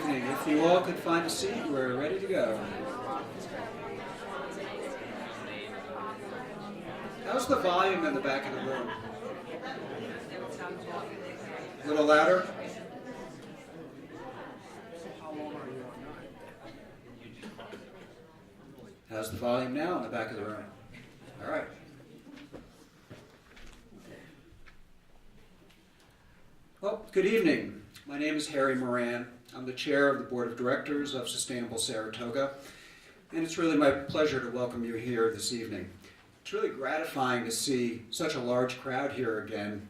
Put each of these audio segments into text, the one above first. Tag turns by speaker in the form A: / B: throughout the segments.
A: evening. If you all could find a seat, we're ready to go. How's the volume in the back of the room? A little louder? How's the volume now in the back of the room? All right. Well, good evening. My name is Harry Moran. I'm the chair of the board of directors of Sustainable Saratoga, and it's really my pleasure to welcome you here this evening. It's really gratifying to see such a large crowd here again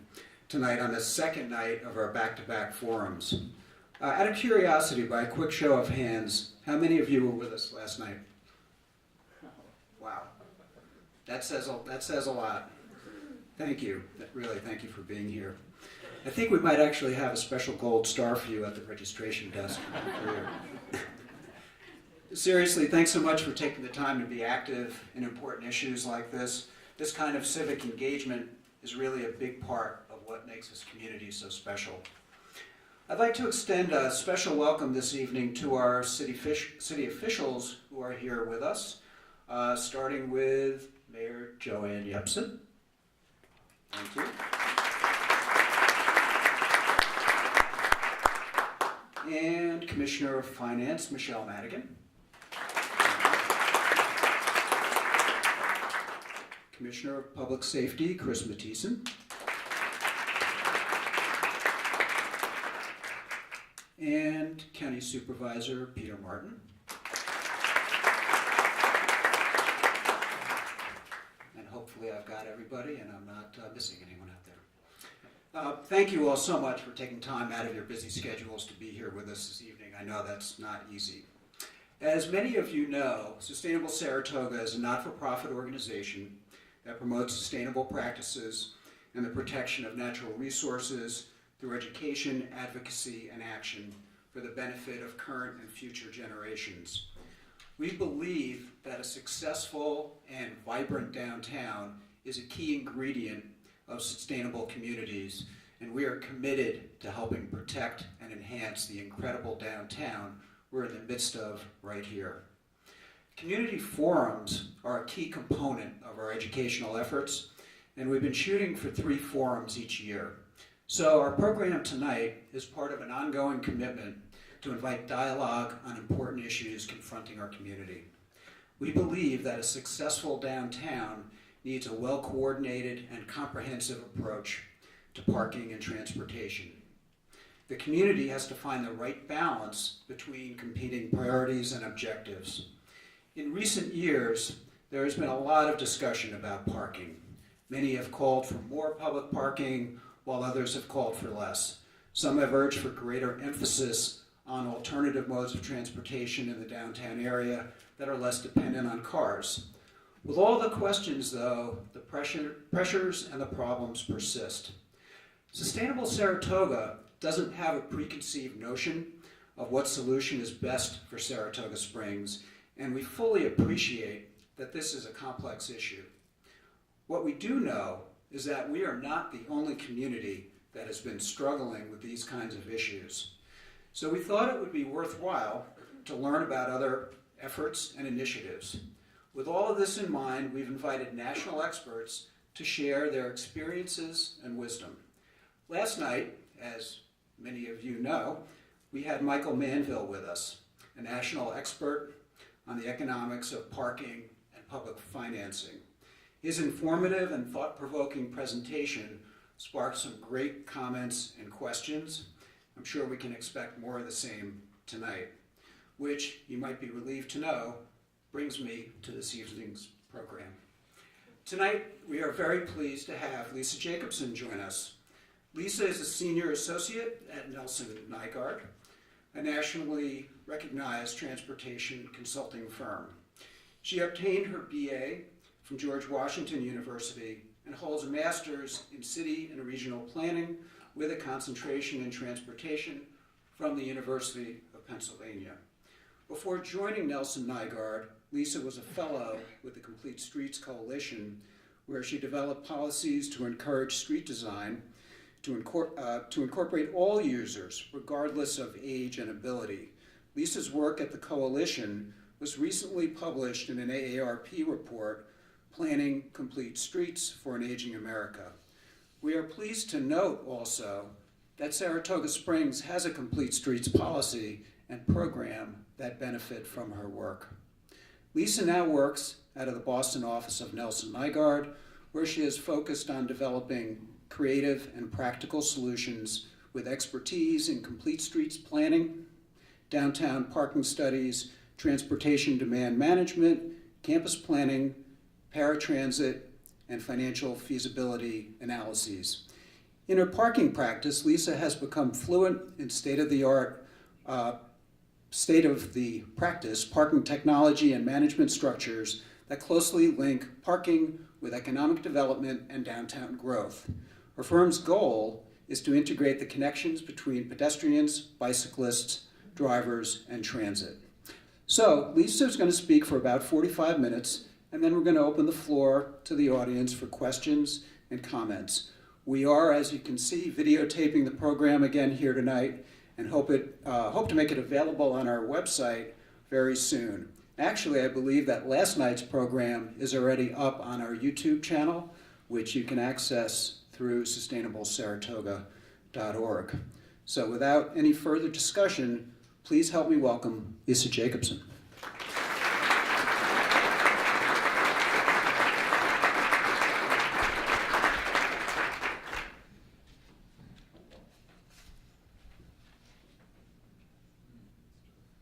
A: tonight on the second night of our back-to-back forums. Out of curiosity, by a quick show of hands, how many of you were with us last night? Wow. That says a lot. Thank you. Really, thank you for being here. I think we might actually have a special gold star for you at the registration desk. Seriously, thanks so much for taking the time to be active in important issues like this. This kind of civic engagement is really a big part of what makes this community so special. I'd like to extend a special welcome this evening to our city officials who are here with us, starting with Mayor Joanne Jacobson. Thank you. And Commissioner of Finance, Michelle Madigan. Commissioner of Public Safety, Chris Mattison. And County Supervisor, Peter Martin. And hopefully I've got everybody and I'm not missing anyone out there. Thank you all so much for taking time out of your busy schedules to be here with us this evening. I know that's not easy. As many of you know, Sustainable Saratoga is a not-for-profit organization that promotes sustainable practices and the protection of natural resources through education, advocacy, and action for the benefit of current and future generations. We believe that a successful and vibrant downtown is a key ingredient of sustainable communities, and we are committed to helping protect and enhance the incredible downtown we're in the midst of right here. Community forums are a key component of our educational efforts, and we've been shooting for 3 forums each year. So our program tonight is part of an ongoing commitment to invite dialogue on important issues confronting our community. We believe that a successful downtown needs a well-coordinated and comprehensive approach to parking and transportation. The community has to find the right balance between competing priorities and objectives. In recent years, there has been a lot of discussion about parking. Many have called for more public parking, while others have called for less. Some have urged for greater emphasis on alternative modes of transportation in the downtown area that are less dependent on cars. With all the questions, though, the pressures and the problems persist. Sustainable Saratoga doesn't have a preconceived notion of what solution is best for Saratoga Springs, and we fully appreciate that this is a complex issue. What we do know is that we are not the only community that has been struggling with these kinds of issues. So we thought it would be worthwhile to learn about other efforts and initiatives. With all of this in mind, we've invited national experts to share their experiences and wisdom. Last night, as many of you know, we had Michael Manville with us, a national expert on the economics of parking and public financing. His informative and thought-provoking presentation sparked some great comments and questions. I'm sure we can expect more of the same tonight, which you might be relieved to know brings me to this evening's program. Tonight, we are very pleased to have Lisa Jacobson join us. Lisa is a senior associate at Nelson Nygaard, a nationally recognized transportation consulting firm. She obtained her BA from George Washington University and holds a master's in city and regional planning with a concentration in transportation from the University of Pennsylvania. Before joining Nelson Nygaard, Lisa was a fellow with the Complete Streets Coalition, where she developed policies to encourage street design to incorporate all users, regardless of age and ability, Lisa's work at the Coalition was recently published in an AARP report, Planning Complete Streets for an Aging America. We are pleased to note also that Saratoga Springs has a complete streets policy and program that benefit from her work. Lisa now works out of the Boston office of Nelson Nygaard, where she is focused on developing creative and practical solutions with expertise in complete streets planning, downtown parking studies, transportation demand management, campus planning, paratransit, and financial feasibility analyses. In her parking practice, Lisa has become fluent in state-of-the-art, state-of-the-practice parking technology and management structures that closely link parking with economic development and downtown growth. Her firm's goal is to integrate the connections between pedestrians, bicyclists, drivers, and transit. So Lisa is going to speak for about 45 minutes, and then we're going to open the floor to the audience for questions and comments. We are, as you can see, videotaping the program again here tonight, and hope to make it available on our website very soon. Actually, I believe that last night's program is already up on our YouTube channel, which you can access through sustainablesaratoga.org. So without any further discussion, please help me welcome Lisa Jacobson.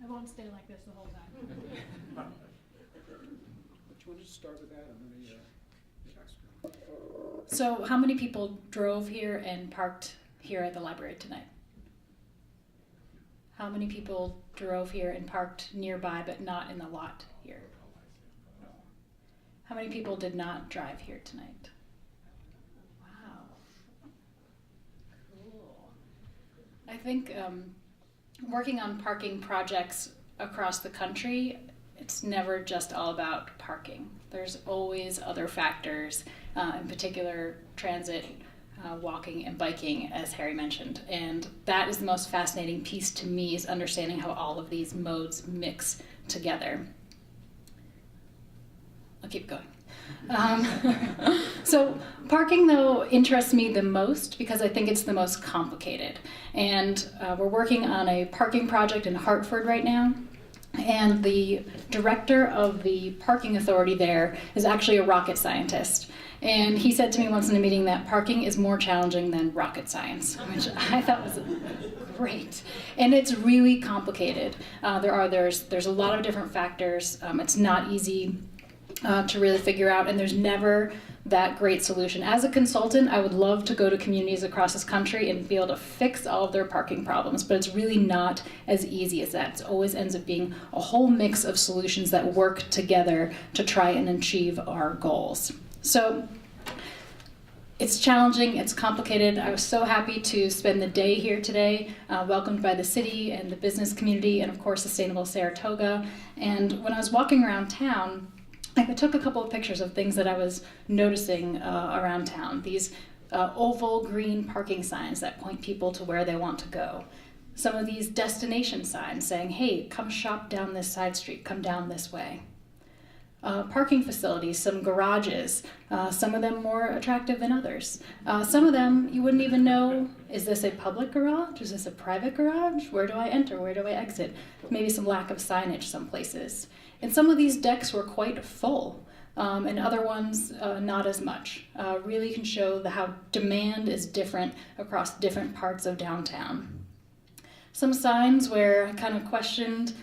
B: I won't stay like this the whole time.
A: Do you want to start with that?
B: So how many people drove here and parked here at the library tonight? How many people drove here and parked nearby but not in the lot here? How many people did not drive here tonight? Wow. Cool. I think working on parking projects across the country, it's never just all about parking. There's always other factors, in particular transit, walking and biking, as Harry mentioned. And that is the most fascinating piece to me, is understanding how all of these modes mix together. I'll keep going. So parking, though, interests me the most because I think it's the most complicated. And we're working on a parking project in Hartford right now. And the director of the parking authority there is actually a rocket scientist. And he said to me once in a meeting that parking is more challenging than rocket science, which I thought was great. And it's really complicated. There's a lot of different factors. It's not easy to really figure out, and there's never that great solution. As a consultant, I would love to go to communities across this country and be able to fix all of their parking problems, but it's really not as easy as that. It always ends up being a whole mix of solutions that work together to try and achieve our goals. So it's challenging, it's complicated. I was so happy to spend the day here today, welcomed by the city and the business community, and of course Sustainable Saratoga. And when I was walking around town, I took a couple of pictures of things that I was noticing around town. These oval green parking signs that point people to where they want to go. Some of these destination signs saying, hey, come shop down this side street, come down this way. Parking facilities, some garages, some of them more attractive than others. Some of them you wouldn't even know, is this a public garage? Is this a private garage? Where do I enter? Where do I exit? Maybe some lack of signage some places. And some of these decks were quite full, and other ones not as much. Really can show how demand is different across different parts of downtown. Some signs where I kind of questioned,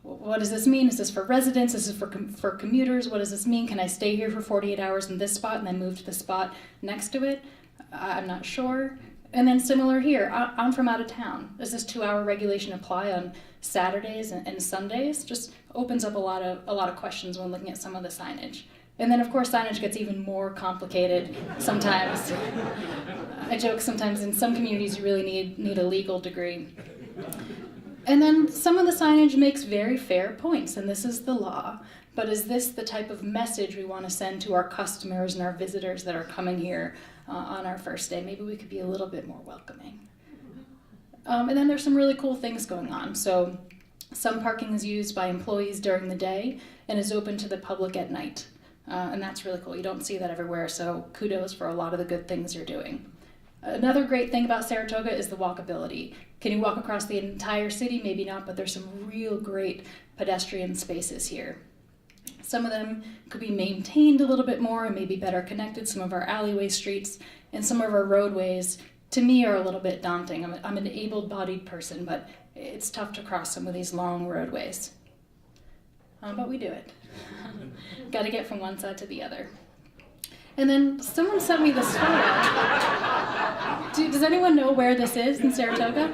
B: what does this mean? Is this for residents? Is this for commuters? What does this mean? Can I stay here for 48 hours in this spot and then move to the spot next to it? I'm not sure. And then similar here, I'm from out of town. Does this 2-hour regulation apply on Saturdays and Sundays? Just opens up a lot of questions when looking at some of the signage. And then of course signage gets even more complicated sometimes. I joke sometimes in some communities you really need a legal degree. And then some of the signage makes very fair points, and this is the law. But is this the type of message we want to send to our customers and our visitors that are coming here on our first day? Maybe we could be a little bit more welcoming. And then there's some really cool things going on. So Some parking is used by employees during the day and is open to the public at night. And that's really cool. You don't see that everywhere, so kudos for a lot of the good things you're doing. Another great thing about Saratoga is the walkability. Can you walk across the entire city? Maybe not, but there's some real great pedestrian spaces here. Some of them could be maintained a little bit more and maybe better connected. Some of our alleyway streets and some of our roadways, to me, are a little bit daunting. I'm an able-bodied person, but it's tough to cross some of these long roadways. But we do it. Got to get from one side to the other. And then someone sent me this photo. Does anyone know where this is in Saratoga?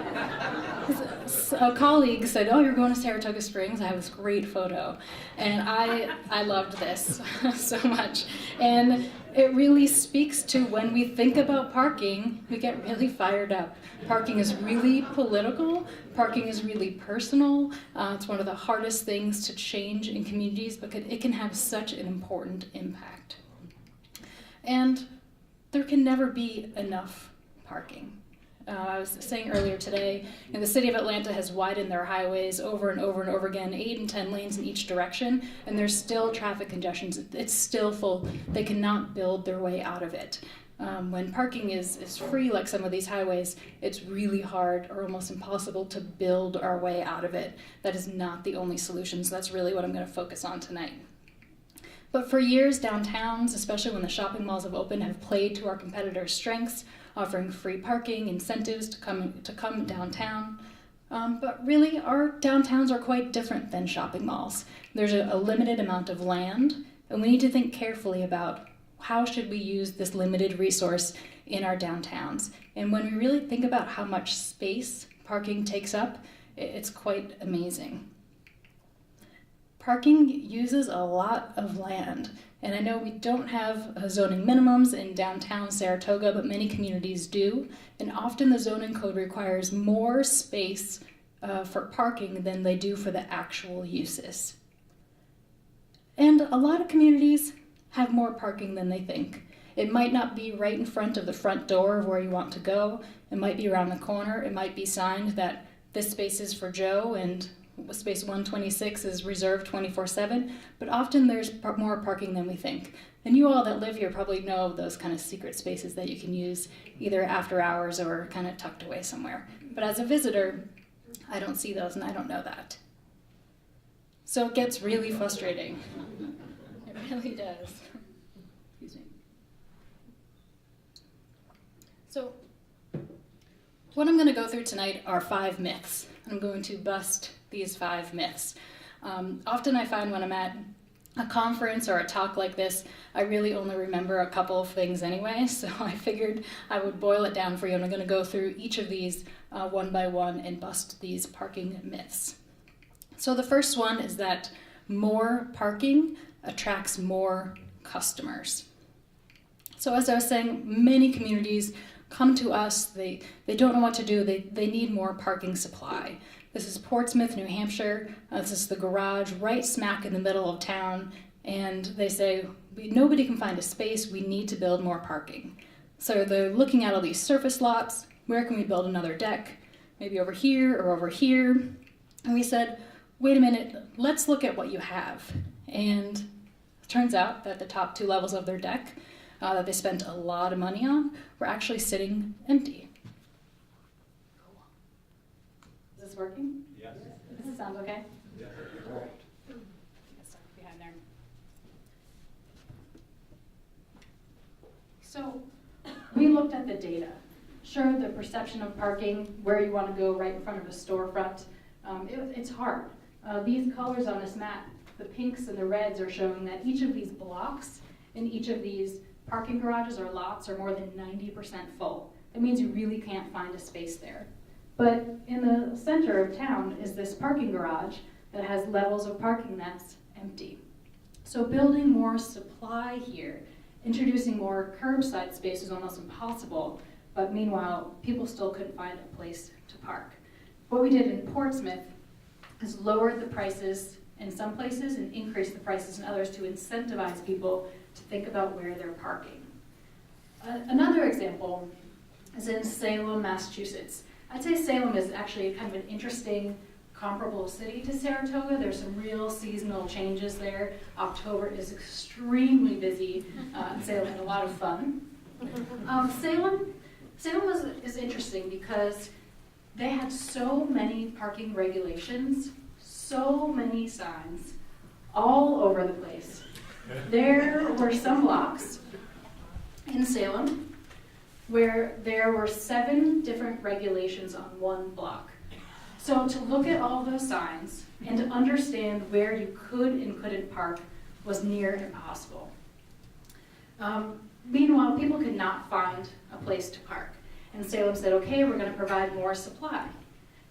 B: A colleague said, "Oh, you're going to Saratoga Springs? I have this great photo." And I loved this so much. And it really speaks to when we think about parking, we get really fired up. Parking is really political. Parking is really personal. It's one of the hardest things to change in communities because it can have such an important impact. And there can never be enough parking. I was saying earlier today, the city of Atlanta has widened their highways over and over and over again, 8 and 10 lanes in each direction, and there's still traffic congestions. It's still full. They cannot build their way out of it. When parking is free, like some of these highways, it's really hard or almost impossible to build our way out of it. That is not the only solution, so that's really what I'm going to focus on tonight. But for years, downtowns, especially when the shopping malls have opened, have played to our competitors' strengths, offering free parking, incentives to come downtown. But really, our downtowns are quite different than shopping malls. There's a limited amount of land, and we need to think carefully about how should we use this limited resource in our downtowns. And when we really think about how much space parking takes up, it's quite amazing. Parking uses a lot of land, and I know we don't have zoning minimums in downtown Saratoga, but many communities do, and often the zoning code requires more space for parking than they do for the actual uses. And a lot of communities have more parking than they think. It might not be right in front of the front door of where you want to go. It might be around the corner. It might be signed that this space is for Joe and space 126 is reserved 24/7, but often there's more parking than we think. And you all that live here probably know of those kind of secret spaces that you can use either after hours or kind of tucked away somewhere. But as a visitor, I don't see those and I don't know that. So it gets really frustrating. It really does. Excuse me. So what I'm going to go through tonight are 5 myths. I'm going to bust these 5 myths. Often I find when I'm at a conference or a talk like this, I really only remember a couple of things anyway, so I figured I would boil it down for you, and I'm going to go through each of these one by one and bust these parking myths. So the first one is that more parking attracts more customers. So as I was saying, many communities come to us, they don't know what to do, they need more parking supply. This is Portsmouth, New Hampshire. This is the garage right smack in the middle of town, and they say, nobody can find a space, we need to build more parking. So they're looking at all these surface lots, where can we build another deck? Maybe over here or over here. And we said, wait a minute, let's look at what you have. And it turns out that the top 2 levels of their deck that they spent a lot of money on were actually sitting empty. Is this working?
C: Yes.
B: Does it sound okay?
C: Yeah.
B: All right. Stuck behind there. So we looked at the data, showed the perception of parking, where you want to go right in front of a storefront. It's hard. These colors on this map, the pinks and the reds, are showing that each of these blocks and each of these parking garages or lots are more than 90% full. It means you really can't find a space there. But in the center of town is this parking garage that has levels of parking that's empty. So building more supply here, introducing more curbside space is almost impossible, but meanwhile, people still couldn't find a place to park. What we did in Portsmouth is lowered the prices in some places and increased the prices in others to incentivize people to think about where they're parking. Another example is in Salem, Massachusetts. I'd say Salem is actually kind of an interesting comparable city to Saratoga. There's some real seasonal changes there. October is extremely busy in Salem and a lot of fun. Salem is interesting because they had so many parking regulations, so many signs, all over the place. There were some blocks in Salem where there were 7 different regulations on one block. So to look at all those signs and to understand where you could and couldn't park was near impossible. Meanwhile, people could not find a place to park. And Salem said, okay, we're going to provide more supply.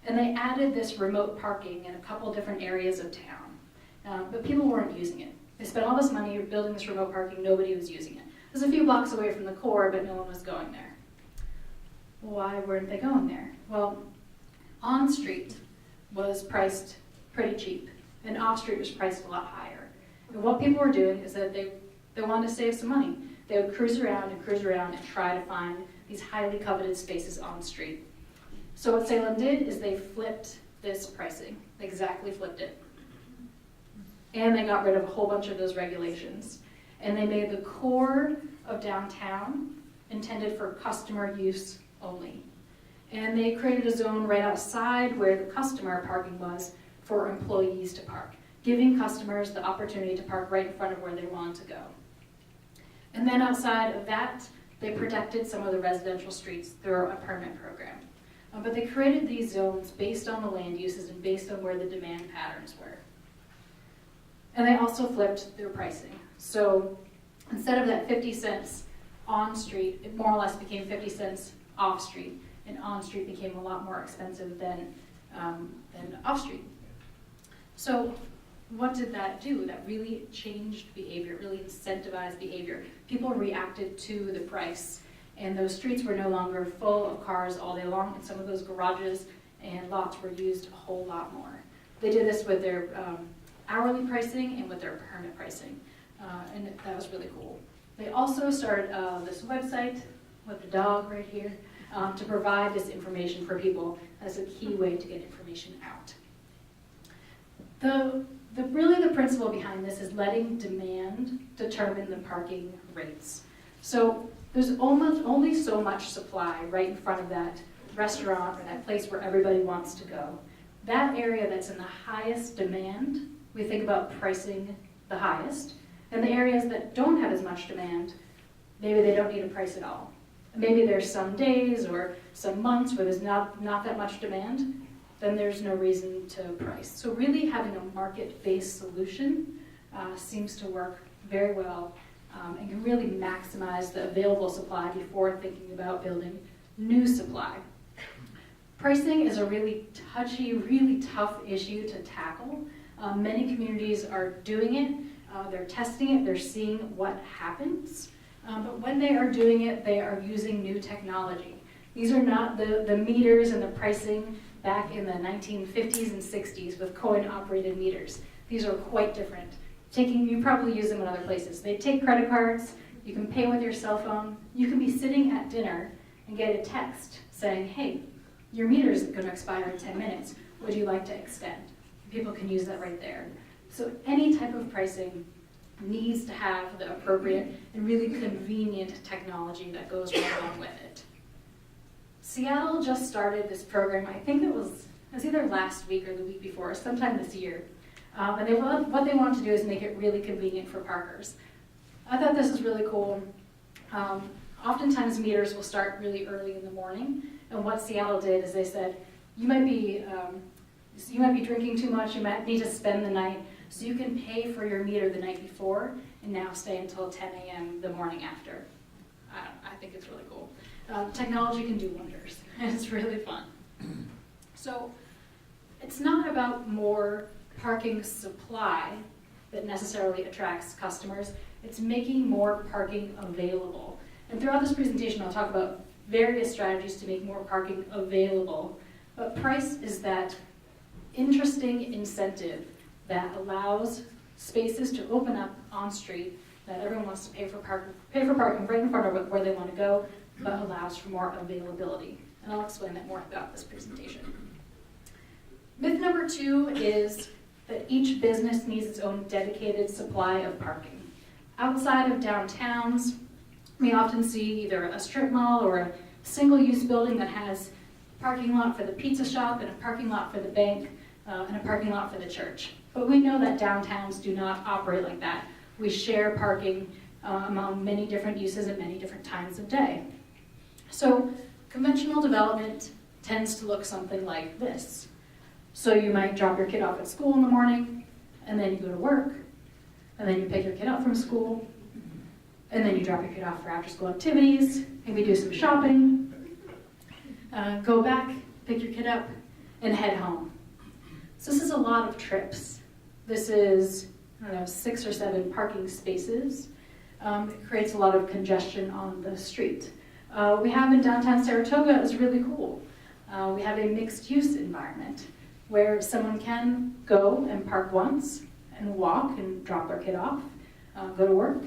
B: And they added this remote parking in a couple different areas of town. But people weren't using it. They spent all this money building this remote parking, nobody was using it. It was a few blocks away from the core, but no one was going there. Why weren't they going there? Well, on-street was priced pretty cheap, and off-street was priced a lot higher. And what people were doing is that they wanted to save some money. They would cruise around and try to find these highly coveted spaces on-street. So what Salem did is they flipped this pricing, exactly flipped it. And they got rid of a whole bunch of those regulations. And they made the core of downtown intended for customer use only. And they created a zone right outside where the customer parking was for employees to park, giving customers the opportunity to park right in front of where they want to go. And then outside of that, they protected some of the residential streets through a permit program. But they created these zones based on the land uses and based on where the demand patterns were. And they also flipped their pricing. So instead of that 50 cents on street, it more or less became 50 cents off street. And on street became a lot more expensive than off street. So what did that do? That really changed behavior, really incentivized behavior. People reacted to the price. And those streets were no longer full of cars all day long, and some of those garages and lots were used a whole lot more. They did this with their hourly pricing and with their permit pricing, and that was really cool. They also started this website with the dog right here to provide this information for people as a key way to get information out. Really the principle behind this is letting demand determine the parking rates. So there's almost only so much supply right in front of that restaurant or that place where everybody wants to go. That area that's in the highest demand, we think about pricing the highest. And the areas that don't have as much demand, maybe they don't need a price at all. Maybe there's some days or some months where there's not that much demand, then there's no reason to price. So really having a market-based solution seems to work very well. And can really maximize the available supply before thinking about building new supply. Pricing is a really touchy, really tough issue to tackle. Many communities are doing it, they're testing it, they're seeing what happens. But when they are doing it, they are using new technology. These are not the meters and the pricing back in the 1950s and 60s with coin-operated meters. These are quite different. You probably use them in other places. They take credit cards, you can pay with your cell phone, you can be sitting at dinner and get a text saying, hey, your meter is going to expire in 10 minutes, would you like to extend? People can use that right there. So any type of pricing needs to have the appropriate and really convenient technology that goes right along with it. Seattle just started this program, I think it was either last week or the week before, sometime this year. And what they want to do is make it really convenient for parkers. I thought this is really cool. Oftentimes meters will start really early in the morning, and what Seattle did is they said, you might be drinking too much, you might need to spend the night, so you can pay for your meter the night before and now stay until 10 a.m. the morning after. I think it's really cool. Technology can do wonders, and it's really fun. So it's not about more parking supply that necessarily attracts customers. It's making more parking available. And throughout this presentation, I'll talk about various strategies to make more parking available. But price is that interesting incentive that allows spaces to open up on street that everyone wants to pay for parking right in front of where they want to go, but allows for more availability. And I'll explain that more throughout this presentation. Myth number number 2 is that each business needs its own dedicated supply of parking. Outside of downtowns, we often see either a strip mall or a single-use building that has a parking lot for the pizza shop and a parking lot for the bank and a parking lot for the church. But we know that downtowns do not operate like that. We share parking among many different uses at many different times of day. So conventional development tends to look something like this. So you might drop your kid off at school in the morning, and then you go to work, and then you pick your kid up from school, and then you drop your kid off for after-school activities, maybe do some shopping, go back, pick your kid up, and head home. So this is a lot of trips. This is, 6 or 7 parking spaces. It creates a lot of congestion on the street. We have in downtown Saratoga is really cool. We have a mixed-use environment where someone can go and park once and walk and drop their kid off, go to work,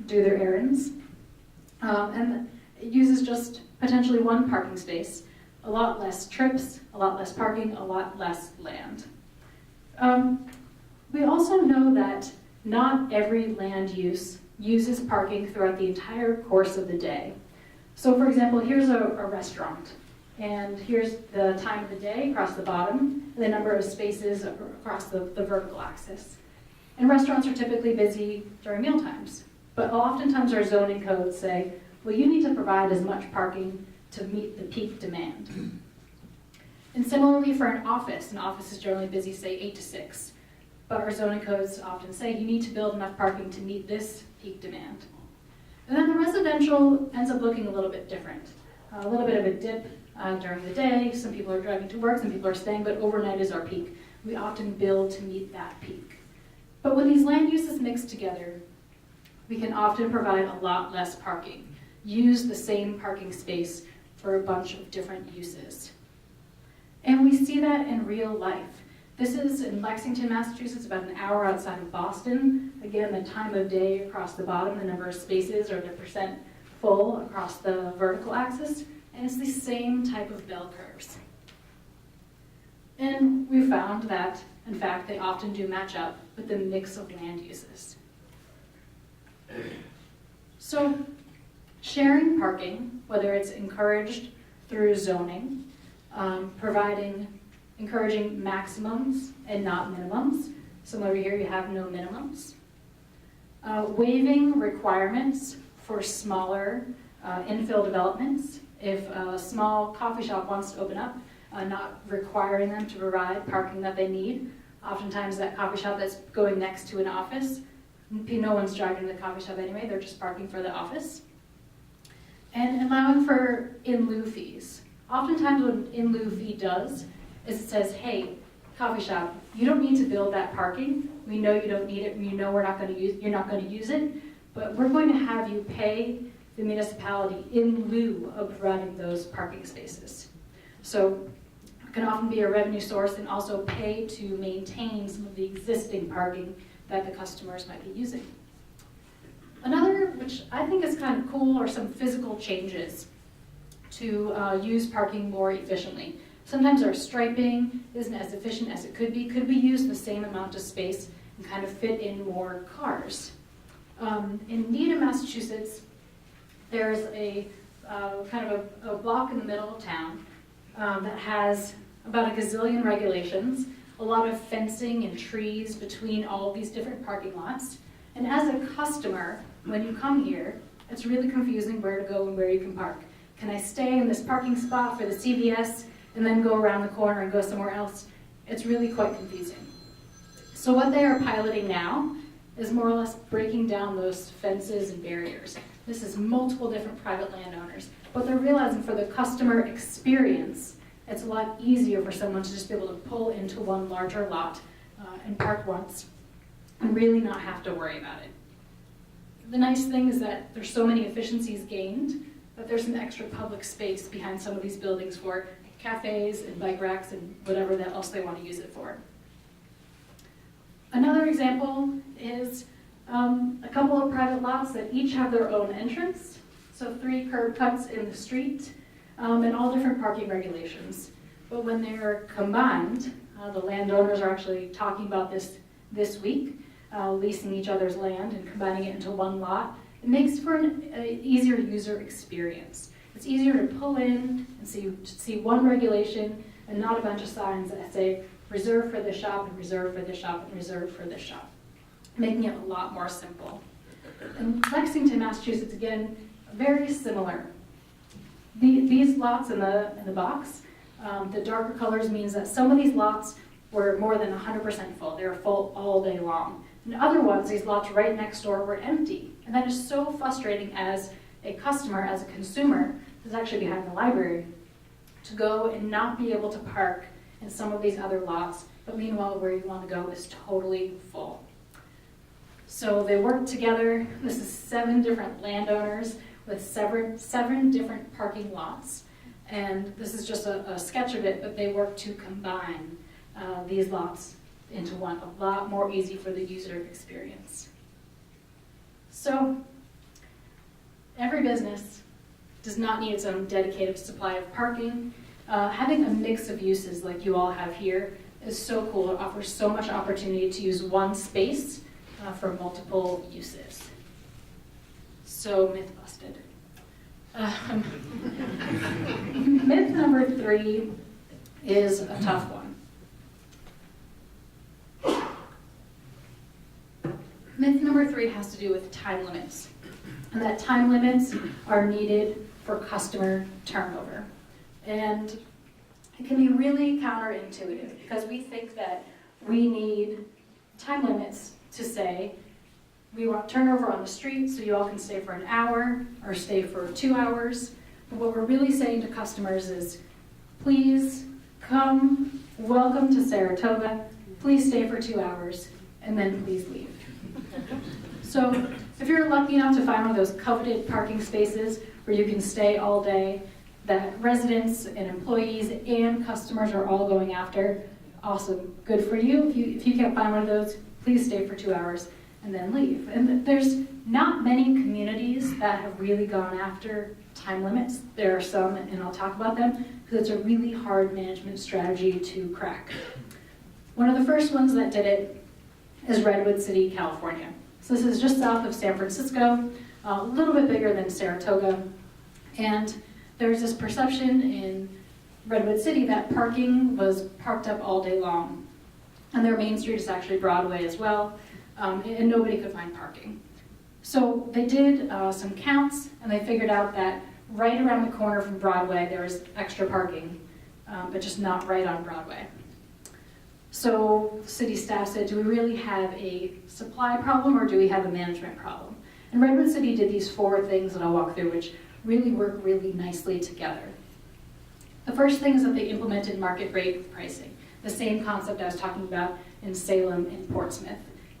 B: do their errands. And it uses just potentially 1 parking space, a lot less trips, a lot less parking, a lot less land. We also know that not every land use uses parking throughout the entire course of the day. So for example, here's a restaurant, and here's the time of the day across the bottom, and the number of spaces across the vertical axis. And restaurants are typically busy during meal times, but oftentimes our zoning codes say, well, you need to provide as much parking to meet the peak demand. And similarly for an office is generally busy, say 8 to 6, but our zoning codes often say you need to build enough parking to meet this peak demand. And then the residential ends up looking a little bit different. A little bit of a dip during the day. Some people are driving to work, some people are staying, but overnight is our peak. We often build to meet that peak. But when these land uses mix together, we can often provide a lot less parking. Use the same parking space for a bunch of different uses. And we see that in real life. This is in Lexington, Massachusetts, about an hour outside of Boston. Again, the time of day across the bottom, the number of spaces or the percent full across the vertical axis, and it's the same type of bell curves. And we found that, in fact, they often do match up with the mix of land uses. So, sharing parking, whether it's encouraged through zoning, encouraging maximums and not minimums. So over here you have no minimums. Waiving requirements for smaller infill developments. If a small coffee shop wants to open up, not requiring them to provide parking that they need. Oftentimes that coffee shop that's going next to an office, no one's driving to the coffee shop anyway, they're just parking for the office. And allowing for in-lieu fees. Oftentimes what an in-lieu fee does is it says, hey, coffee shop, you don't need to build that parking. We know you don't need it. We know you're not going to use it, but we're going to have you pay the municipality in lieu of providing those parking spaces. So it can often be a revenue source and also pay to maintain some of the existing parking that the customers might be using. Another, which I think is kind of cool, are some physical changes to use parking more efficiently. Sometimes our striping isn't as efficient as it could be. Could we use the same amount of space and kind of fit in more cars? In Needham, Massachusetts, there's a kind of a block in the middle of town that has about a gazillion regulations, a lot of fencing and trees between all of these different parking lots. And as a customer, when you come here, it's really confusing where to go and where you can park. Can I stay in this parking spot for the CVS and then go around the corner and go somewhere else? It's really quite confusing. So what they are piloting now is more or less breaking down those fences and barriers. This is multiple different private landowners, but they're realizing for the customer experience, it's a lot easier for someone to just be able to pull into one larger lot and park once and really not have to worry about it. The nice thing is that there's so many efficiencies gained, but there's some extra public space behind some of these buildings for cafes and bike racks and whatever else they want to use it for. Another example is a couple of private lots that each have their own entrance. So 3 curb cuts in the street and all different parking regulations. But when they're combined, The landowners are actually talking about this week, leasing each other's land and combining it into one lot. It makes for an easier user experience. It's easier to pull in and see one regulation and not a bunch of signs that say reserved for this shop and reserved for this shop and reserved for this shop, making it a lot more simple. In Lexington, Massachusetts, again, very similar. These lots in the box, the darker colors means that some of these lots were more than 100% full. They were full all day long. And other ones, these lots right next door, were empty. And that is so frustrating as a customer, as a consumer, who's actually behind the library, to go and not be able to park in some of these other lots, but meanwhile where you want to go is totally full. So they worked together. This is 7 different landowners with seven different parking lots. And this is just a sketch of it, but they worked to combine these lots into one, a lot more easy for the user experience. So every business does not need its own dedicated supply of parking. Having a mix of uses like you all have here is so cool. It offers so much opportunity to use one space for multiple uses. So myth busted. Myth number 3 is a tough one. Myth number 3 has to do with time limits, and that time limits are needed for customer turnover. And it can be really counterintuitive because we think that we need time limits to say, we want turnover on the street so you all can stay for an hour or stay for 2 hours. But what we're really saying to customers is, please come, welcome to Saratoga, please stay for 2 hours, and then please leave. So if you're lucky enough to find one of those coveted parking spaces where you can stay all day, that residents and employees and customers are all going after, awesome, good for you. If you can't find one of those, please stay for 2 hours and then leave. And there's not many communities that have really gone after time limits. There are some, and I'll talk about them, because it's a really hard management strategy to crack. One of the first ones that did it is Redwood City, California. So this is just south of San Francisco, a little bit bigger than Saratoga. And there's this perception in Redwood City that parking was parked up all day long. And their main street is actually Broadway as well, and nobody could find parking. So they did some counts, and they figured out that right around the corner from Broadway there was extra parking, but just not right on Broadway. So the city staff said, do we really have a supply problem or do we have a management problem? And Redwood City did these 4 things that I'll walk through, which really work really nicely together. The first thing is that they implemented market rate pricing, the same concept I was talking about in Salem and Portsmouth.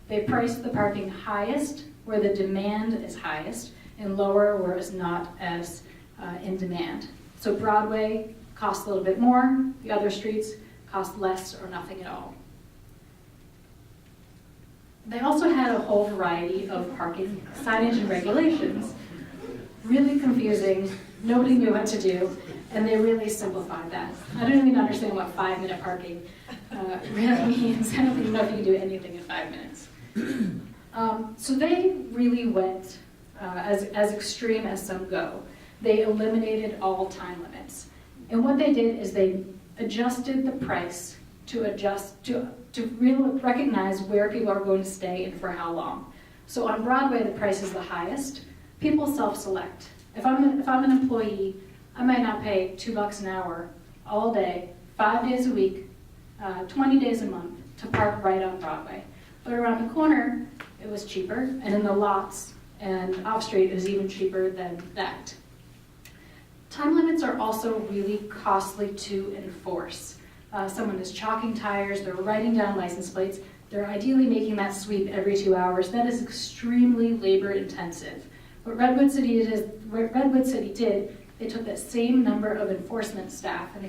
B: They priced the parking highest where the demand is highest and lower where it's not as in demand. So Broadway costs a little bit more, the other streets cost less or nothing at all. They also had a whole variety of parking signage and regulations. Really confusing, nobody knew what to do, and they really simplified that. I don't even understand what 5-minute parking really means. I don't even know if you can do anything in 5 minutes. So they really went as extreme as some go. They eliminated all time limits. And what they did is they adjusted the price to really recognize where people are going to stay and for how long. So on Broadway, the price is the highest. People self-select. If I'm an employee, I might not pay $2 an hour all day, 5 days a week, 20 days a month to park right on Broadway. But around the corner, it was cheaper, and in the lots and off-street, it was even cheaper than that. Time limits are also really costly to enforce. Someone is chalking tires, they're writing down license plates, they're ideally making that sweep every 2 hours. That is extremely labor intensive. What Redwood City did, they took that same number of enforcement staff and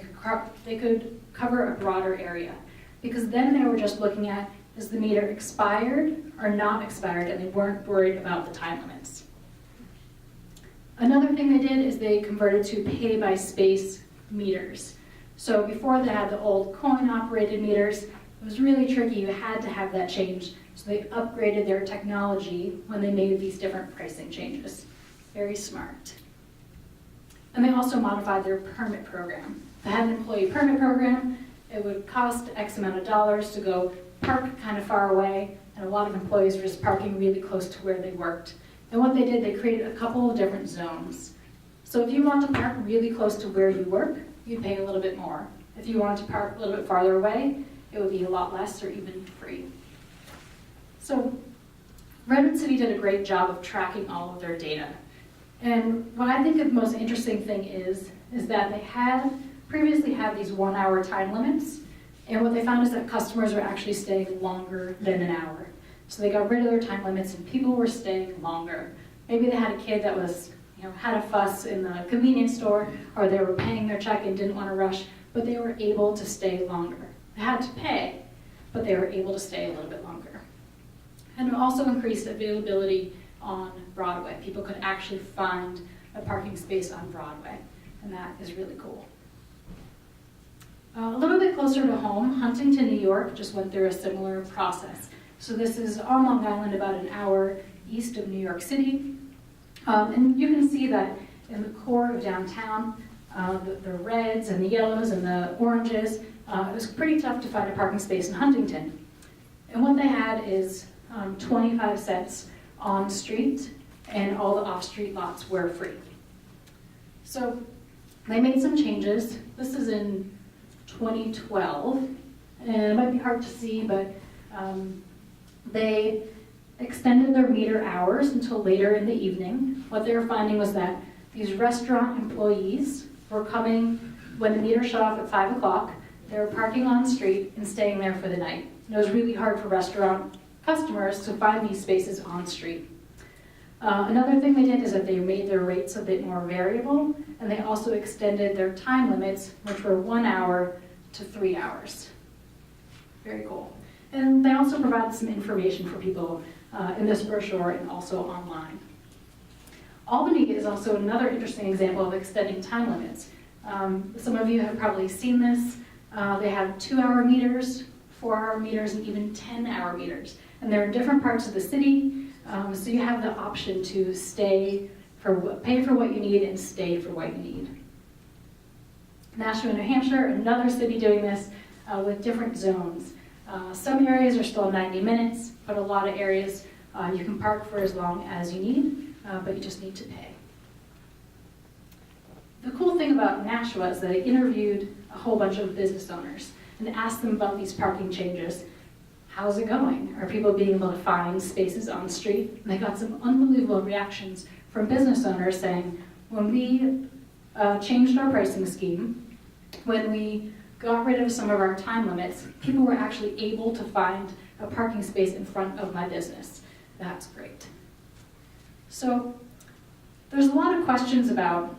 B: they could cover a broader area. Because then they were just looking at, is the meter expired or not expired, and they weren't worried about the time limits. Another thing they did is they converted to pay-by-space meters. So before they had the old coin-operated meters, it was really tricky. You had to have that change. So they upgraded their technology when they made these different pricing changes. Very smart. And they also modified their permit program. They had an employee permit program. It would cost X amount of dollars to go park kind of far away, and a lot of employees were just parking really close to where they worked. And what they did, they created a couple of different zones. So if you want to park really close to where you work, you'd pay a little bit more. If you wanted to park a little bit farther away, it would be a lot less or even free. So Redwood City did a great job of tracking all of their data. And what I think the most interesting thing is that they had previously had these 1 hour time limits, and what they found is that customers were actually staying longer than an hour. So they got rid of their time limits and people were staying longer. Maybe they had a kid that was, had a fuss in the convenience store, or they were paying their check and didn't want to rush, but they were able to stay longer. They had to pay, but they were able to stay a little bit longer. And it also increased availability on Broadway. People could actually find a parking space on Broadway, and that is really cool. A little bit closer to home, Huntington, New York just went through a similar process. So this is on Long Island, about an hour east of New York City. And you can see that in the core of downtown, the reds and the yellows and the oranges, it was pretty tough to find a parking space in Huntington. And what they had is 25 cents on street, and all the off-street lots were free. So they made some changes. This is in 2012, and it might be hard to see, but they extended their meter hours until later in the evening. What they were finding was that these restaurant employees were coming when the meter shut off at 5 o'clock. They were parking on the street and staying there for the night. And it was really hard for restaurant customers to find these spaces on street. Another thing they did is that they made their rates a bit more variable, and they also extended their time limits, which were 1 hour to 3 hours. Very cool. And they also provided some information for people in this brochure and also online. Albany is also another interesting example of extending time limits. Some of you have probably seen this. They have 2-hour meters, 4-hour meters, and even 10-hour meters. And they're in different parts of the city, so you have the option to pay for what you need and stay for what you need. Nashua, New Hampshire, another city doing this with different zones. Some areas are still 90 minutes, but a lot of areas you can park for as long as you need, but you just need to pay. The cool thing about Nashua is that I interviewed a whole bunch of business owners and asked them about these parking changes. How's it going? Are people being able to find spaces on the street? And they got some unbelievable reactions from business owners saying, when we changed our pricing scheme, when we got rid of some of our time limits, people were actually able to find a parking space in front of my business. That's great. So there's a lot of questions about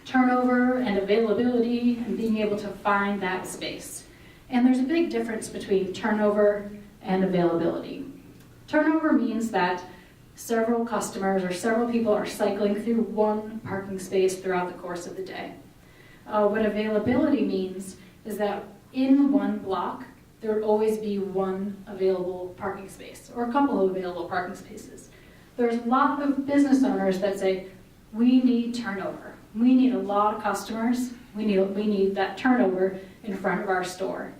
B: turnover and availability and being able to find that space. And there's a big difference between turnover and availability. Turnover means that several customers or several people are cycling through one parking space throughout the course of the day. What availability means is that in one block, there would always be one available parking space or a couple of available parking spaces. There's a lot of business owners that say, we need turnover. We need a lot of customers. We need that turnover in front of our store.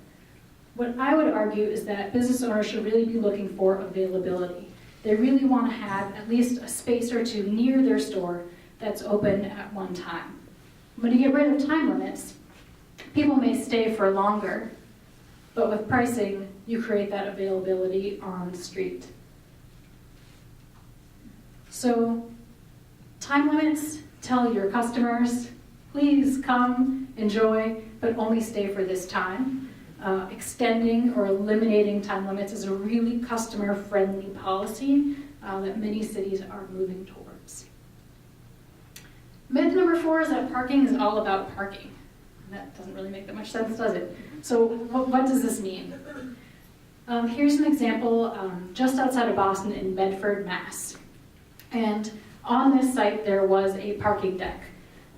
B: What I would argue is that business owners should really be looking for availability. They really want to have at least a space or two near their store that's open at one time. When you get rid of time limits, people may stay for longer, but with pricing, you create that availability on the street. So, time limits tell your customers, please come, enjoy, but only stay for this time. Extending or eliminating time limits is a really customer-friendly policy that many cities are moving towards. Myth number 4 is that parking is all about parking. That doesn't really make that much sense, does it? So what does this mean? Here's an example just outside of Boston in Bedford, Mass. And on this site there was a parking deck,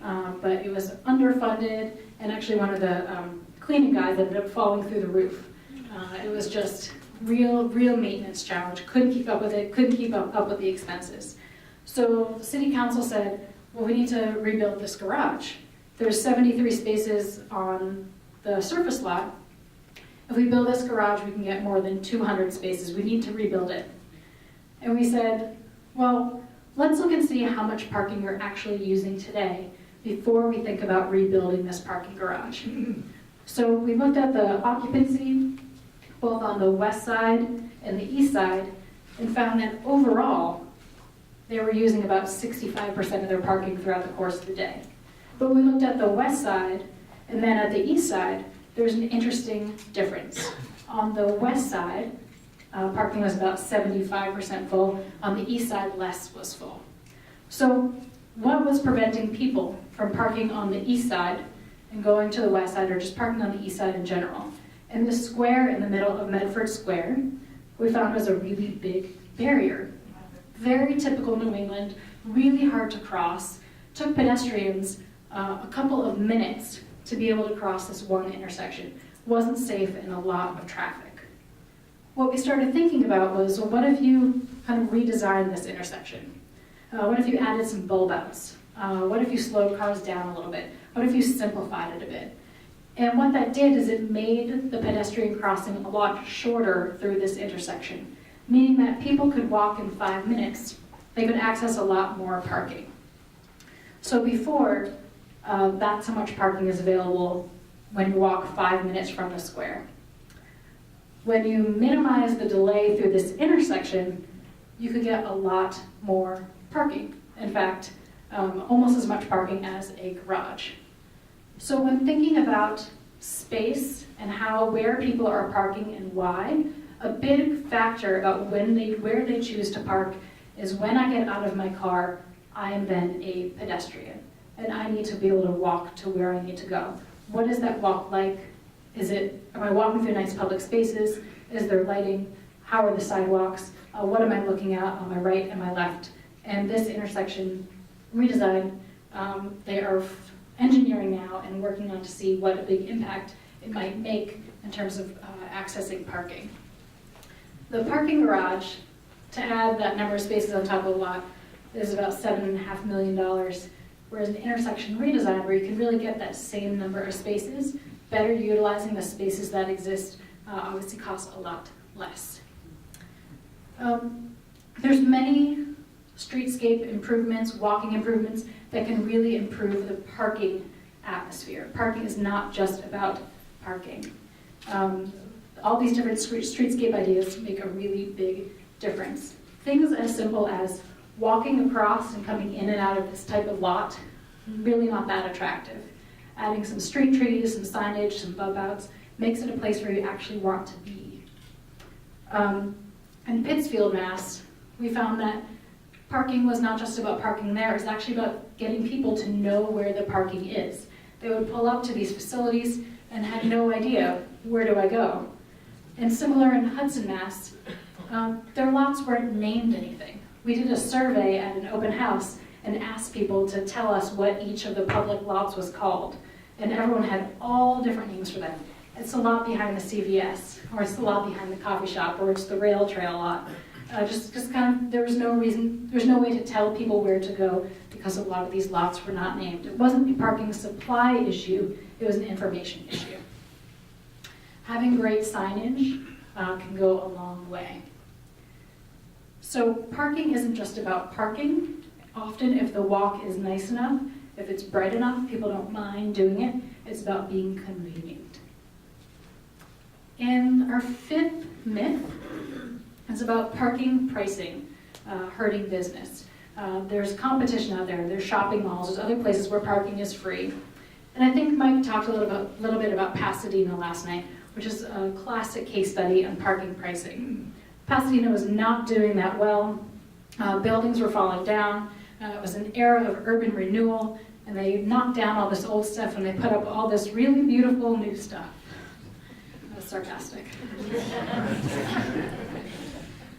B: but it was underfunded and actually one of the cleaning guys ended up falling through the roof. It was just real maintenance challenge. Couldn't keep up with it, couldn't keep up with the expenses. So the city council said, well, we need to rebuild this garage. There's 73 spaces on the surface lot. If we build this garage, we can get more than 200 spaces. We need to rebuild it. And we said, well, let's look and see how much parking you're actually using today before we think about rebuilding this parking garage. So we looked at the occupancy, both on the west side and the east side, and found that overall, they were using about 65% of their parking throughout the course of the day. But we looked at the west side, and then at the east side, there's an interesting difference. On the west side, parking was about 75% full. On the east side, less was full. So what was preventing people from parking on the east side and going to the west side, or just parking on the east side in general? And the square in the middle of Medford Square, we found was a really big barrier. Very typical New England, really hard to cross. Took pedestrians a couple of minutes to be able to cross this one intersection. Wasn't safe and a lot of traffic. What we started thinking about was, well, what if you kind of redesigned this intersection? What if you added some bulb outs? What if you slowed cars down a little bit? What if you simplified it a bit? And what that did is it made the pedestrian crossing a lot shorter through this intersection, meaning that people could walk in 5 minutes. They could access a lot more parking. So before, that's how much parking is available when you walk 5 minutes from the square. When you minimize the delay through this intersection, you could get a lot more parking. In fact, almost as much parking as a garage. So when thinking about space and where people are parking and why, a big factor about where they choose to park is when I get out of my car, I am then a pedestrian. And I need to be able to walk to where I need to go. What is that walk like? Am I walking through nice public spaces? Is there lighting? How are the sidewalks? What am I looking at on my right and my left? And this intersection redesign, they are engineering now and working on to see what a big impact it might make in terms of accessing parking. The parking garage, to add that number of spaces on top of the lot, is about $7.5 million, whereas an intersection redesign where you can really get that same number of spaces, better utilizing the spaces that exist, obviously costs a lot less. There's many streetscape improvements, walking improvements, that can really improve the parking atmosphere. Parking is not just about parking. All these different streetscape ideas make a really big difference. Things as simple as walking across and coming in and out of this type of lot, really not that attractive. Adding some street trees, some signage, some bulb outs, makes it a place where you actually want to be. In Pittsfield, Mass, we found that parking was not just about parking there, it was actually about getting people to know where the parking is. They would pull up to these facilities and had no idea, where do I go? And similar in Hudson, Mass, their lots weren't named anything. We did a survey at an open house and asked people to tell us what each of the public lots was called. And everyone had all different names for them. It's the lot behind the CVS, or it's the lot behind the coffee shop, or it's the rail trail lot. Just kind of, there was no way to tell people where to go because a lot of these lots were not named. It wasn't a parking supply issue, it was an information issue. Having great signage can go a long way. So parking isn't just about parking. Often if the walk is nice enough, if it's bright enough, people don't mind doing it. It's about being convenient. And our fifth myth is about parking pricing hurting business. There's competition out there. There's shopping malls. There's other places where parking is free. And I think Mike talked a little bit about Pasadena last night, which is a classic case study on parking pricing. Pasadena was not doing that well. Buildings were falling down. It was an era of urban renewal, and they knocked down all this old stuff and they put up all this really beautiful new stuff. That was sarcastic.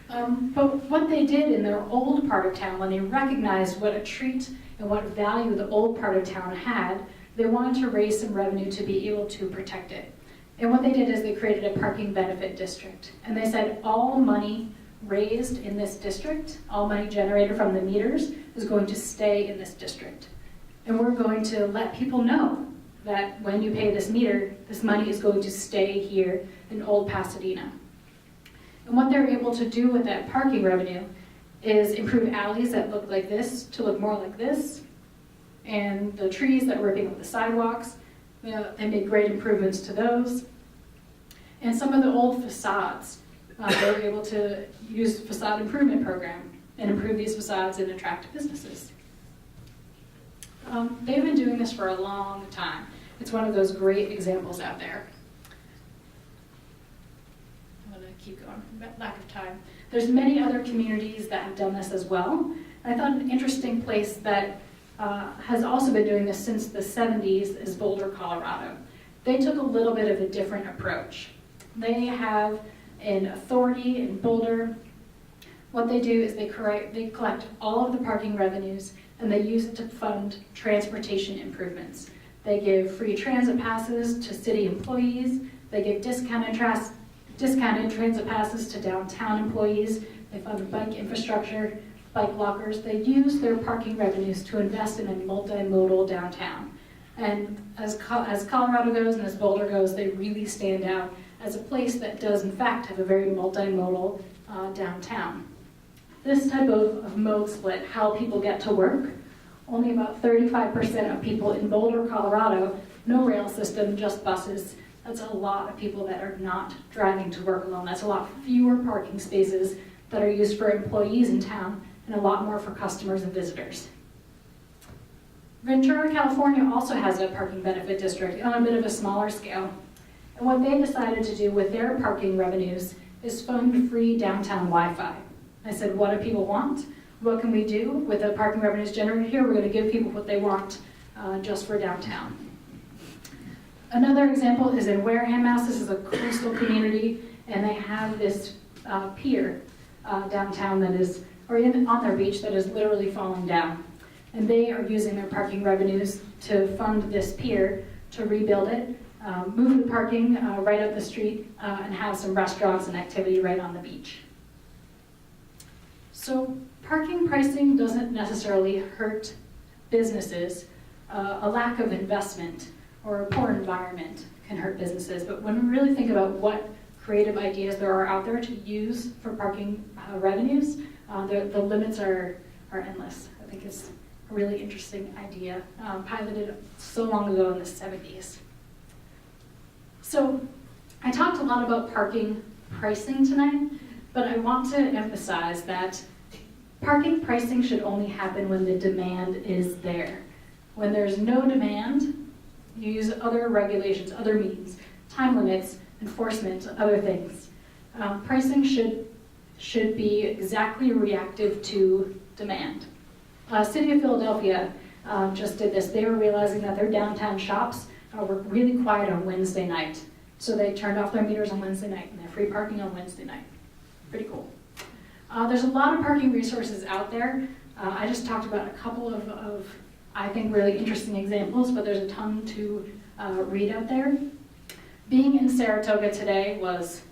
B: But what they did in their old part of town, when they recognized what a treat and what value the old part of town had, They wanted to raise some revenue to be able to protect it. And what they did is they created a parking benefit district. And they said all money raised in this district, all money generated from the meters, is going to stay in this district. And we're going to let people know that when you pay this meter, this money is going to stay here in Old Pasadena. And what they're able to do with that parking revenue is improve alleys that look like this to look more like this, and the trees that were ripping up the sidewalks, they made great improvements to those. And some of the old facades, they were able to use facade improvement program and improve these facades and attract businesses. They've been doing this for a long time. It's one of those great examples out there. I'm going to keep going, lack of time. There's many other communities that have done this as well. I thought an interesting place that has also been doing this since the 70s is Boulder, Colorado. They took a little bit of a different approach. They have an authority in Boulder. What they do is they collect all of the parking revenues and they use it to fund transportation improvements. They give free transit passes to city employees. They give discounted transit passes to downtown employees. They fund bike infrastructure, bike lockers. They use their parking revenues to invest in a multimodal downtown. And as Colorado goes and as Boulder goes, they really stand out as a place that does in fact have a very multimodal downtown. This type of mode split, how people get to work, only about 35% of people in Boulder, Colorado, no rail system, just buses. That's a lot of people that are not driving to work alone. That's a lot fewer parking spaces that are used for employees in town and a lot more for customers and visitors. Ventura, California also has a parking benefit district on a bit of a smaller scale. And what they decided to do with their parking revenues is fund free downtown Wi-Fi. I said, what do people want? What can we do with the parking revenues generated here? We're going to give people what they want just for downtown. Another example is in Wareham, Mass. This is a coastal community, and they have this pier downtown that is, or on their beach that is literally falling down. And they are using their parking revenues to fund this pier, to rebuild it, move the parking right up the street, and have some restaurants and activity right on the beach. So parking pricing doesn't necessarily hurt businesses. A lack of investment or a poor environment can hurt businesses. But when we really think about what creative ideas there are out there to use for parking revenues, the limits are endless. I think it's a really interesting idea, piloted so long ago in the 70s. So I talked a lot about parking pricing tonight, but I want to emphasize that parking pricing should only happen when the demand is there. When there's no demand, you use other regulations, other means, time limits, enforcement, other things. Pricing should be exactly reactive to demand. City of Philadelphia just did this. They were realizing that their downtown shops were really quiet on Wednesday night. So they turned off their meters on Wednesday night and they have free parking on Wednesday night. Pretty cool. There's a lot of parking resources out there. I just talked about a couple of I think, really interesting examples, but there's a ton to read out there. Being in Saratoga today was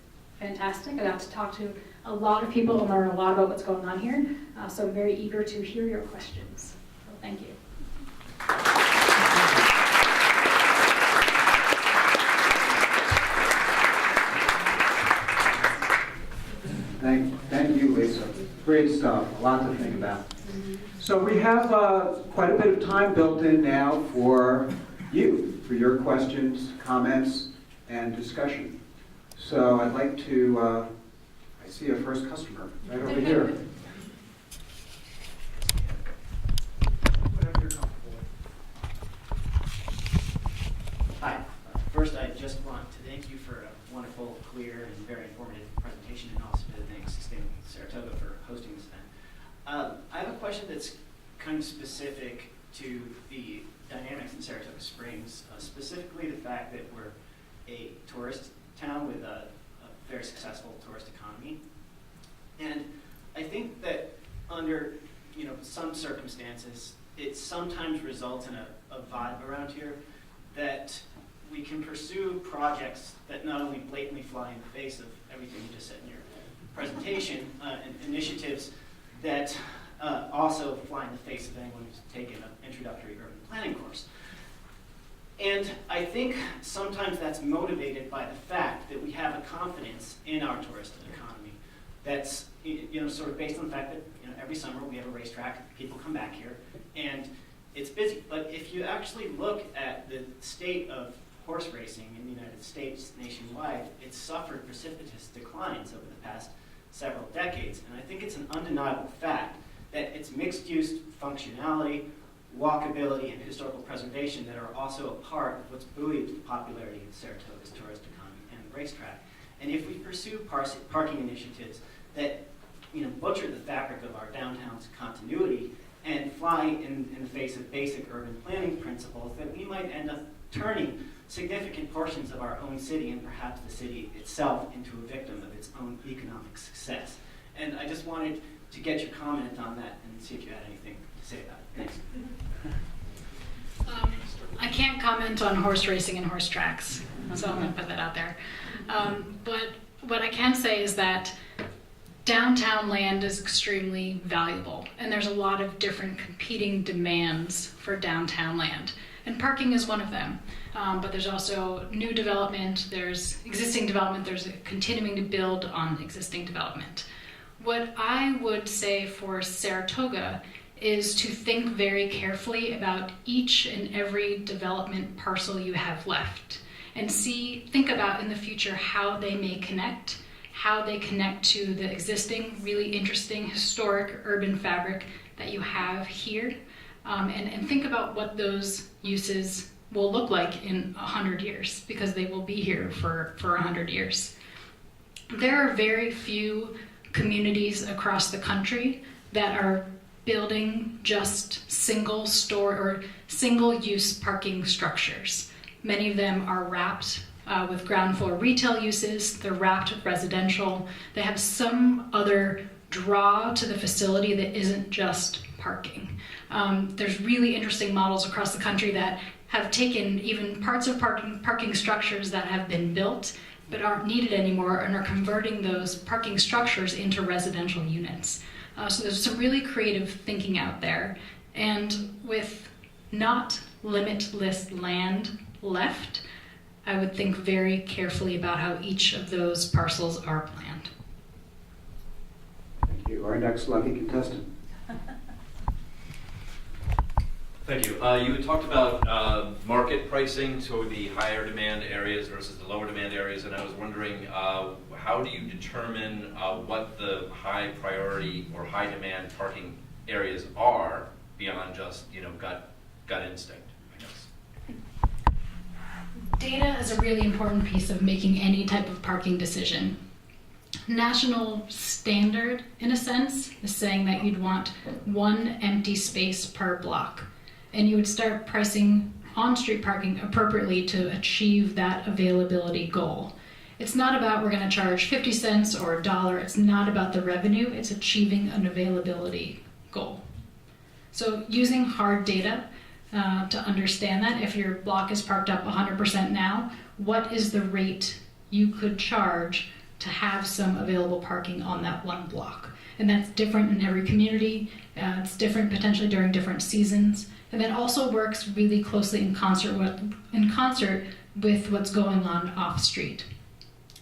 B: fantastic. I got to talk to a lot of people and learn a lot about what's going on here. So I'm very eager to hear your questions. So thank you.
A: Thank you, Lisa. Great stuff, a lot to think about. So we have quite a bit of time built in now for you, for your questions, comments, and discussion. So I'd like to, I see a first customer right over here. Whatever you're comfortable with.
C: Hi. First, I just want to thank you for a wonderful, clear, and very informative presentation, and also to thank Saratoga for hosting this event. I have a question that's kind of specific to the dynamics in Saratoga Springs, specifically the fact that we're a tourist town with a very successful tourist economy. And I think that under some circumstances, it sometimes results in a vibe around here that we can pursue projects that not only blatantly fly in the face of everything you just said in your presentation, and initiatives that also fly in the face of anyone who's taken an introductory urban planning course. And I think sometimes that's motivated by the fact that we have a confidence in our tourist economy that's sort of based on the fact that every summer we have a racetrack, people come back here, and it's busy. But if you actually look at the state of horse racing in the United States nationwide, it's suffered precipitous declines over the past several decades. And I think it's an undeniable fact that it's mixed-use functionality, walkability, and historical preservation that are also a part of what's buoyed the popularity of Saratoga's tourist economy and the racetrack. And if we pursue parking initiatives that butcher the fabric of our downtown's continuity and fly in the face of basic urban planning principles, then we might end up turning significant portions of our own city and perhaps the city itself into a victim of its own economic success. And I just wanted to get your comment on that and see if you had anything to say about it. Thanks.
B: I can't comment on horse racing and horse tracks, so I'm going to put that out there. But what I can say is that downtown land is extremely valuable, and there's a lot of different competing demands for downtown land. And parking is one of them. But there's also new development, there's existing development, there's continuing to build on existing development. What I would say for Saratoga is to think very carefully about each and every development parcel you have left and think about in the future how they may connect, how they connect to the existing really interesting historic urban fabric that you have here, and think about what those uses will look like in 100 years, because they will be here for 100 years. There are very few communities across the country that are building just single store or single use parking structures. Many of them are wrapped with ground floor retail uses, they're wrapped with residential, they have some other draw to the facility that isn't just parking. There's really interesting models across the country that have taken even parts of parking structures that have been built but aren't needed anymore and are converting those parking structures into residential units. So there's some really creative thinking out there. And with not limitless land left, I would think very carefully about how each of those parcels are planned.
A: Thank you. Our next lucky contestant.
D: Thank you. You had talked about market pricing, so the higher demand areas versus the lower demand areas, and I was wondering how do you determine what the high priority or high demand parking areas are beyond just gut instinct, I guess?
B: Data is a really important piece of making any type of parking decision. National standard, in a sense, is saying that you'd want one empty space per block. And you would start pricing on-street parking appropriately to achieve that availability goal. It's not about we're going to charge 50 cents or $1. It's not about the revenue. It's achieving an availability goal. So using hard data to understand that, if your block is parked up 100% now, what is the rate you could charge to have some available parking on that one block? And that's different in every community. It's different potentially during different seasons. And that also works really closely in concert with what's going on off-street.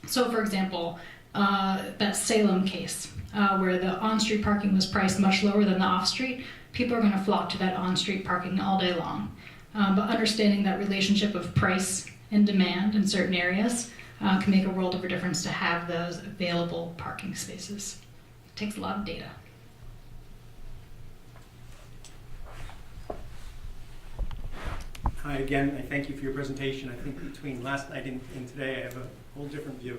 B: So for example, that Salem case, where the on-street parking was priced much lower than the off-street, people are going to flock to that on-street parking all day long. But understanding that relationship of price and demand in certain areas can make a world of a difference to have those available parking spaces. It takes a lot of data.
E: Hi again, I thank you for your presentation. I think between last night and today I have a whole different view.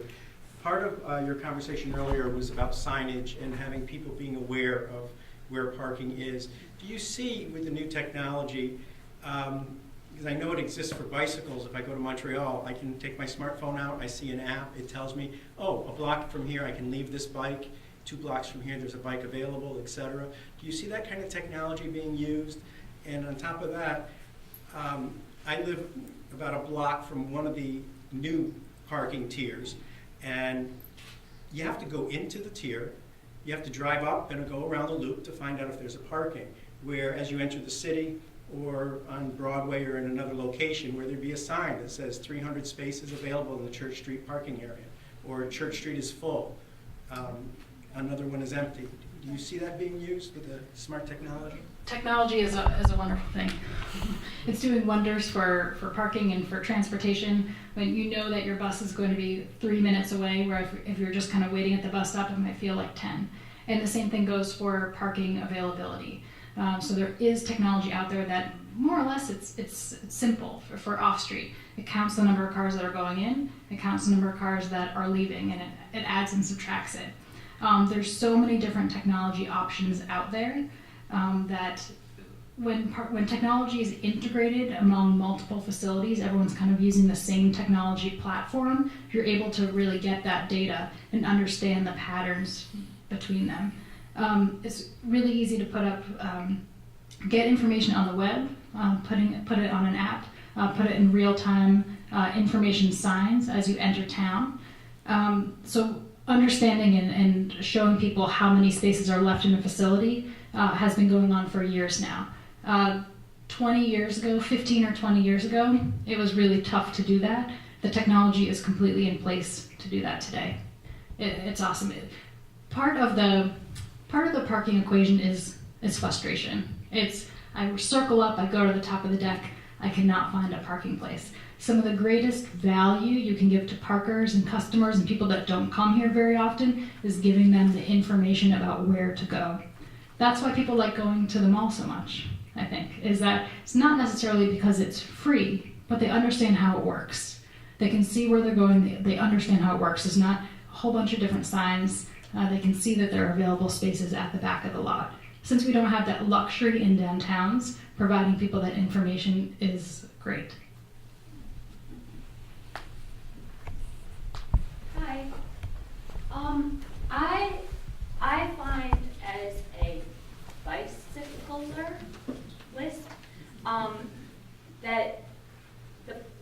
E: Part of your conversation earlier was about signage and having people being aware of where parking is. Do you see with the new technology, because I know it exists for bicycles, if I go to Montreal, I can take my smartphone out, I see an app, it tells me, oh, a block from here I can leave this bike, 2 blocks from here there's a bike available, etc. Do you see that kind of technology being used? And on top of that, I live about a block from one of the new parking tiers, and you have to go into the tier, you have to drive up and go around the loop to find out if there's a parking. Where as you enter the city or on Broadway or in another location where there'd be a sign that says 300 spaces available in the Church Street parking area, or Church Street is full, another one is empty. Do you see that being used with the smart technology?
B: Technology is a wonderful thing. It's doing wonders for parking and for transportation. When you know that your bus is going to be 3 minutes away, where if you're just kind of waiting at the bus stop, it might feel like 10. And the same thing goes for parking availability. So there is technology out there that more or less it's simple for off-street. It counts the number of cars that are going in, it counts the number of cars that are leaving, and it adds and subtracts it. There's so many different technology options out there that when technology is integrated among multiple facilities, everyone's kind of using the same technology platform, you're able to really get that data and understand the patterns between them. It's really easy to put up, get information on the web, put it on an app, put it in real-time information signs as you enter town. So understanding and showing people how many spaces are left in a facility has been going on for years now. 20 years ago, 15 or 20 years ago, it was really tough to do that. The technology is completely in place to do that today. It's awesome. Part of the parking equation is frustration. I circle up, I go to the top of the deck, I cannot find a parking place. Some of the greatest value you can give to parkers and customers and people that don't come here very often is giving them the information about where to go. That's why people like going to the mall so much, I think, is that it's not necessarily because it's free, but they understand how it works. They can see where they're going, they understand how it works. There's not a whole bunch of different signs. They can see that there are available spaces at the back of the lot. Since we don't have that luxury in downtowns, providing people that information is great.
F: Hi. I find as a bicycler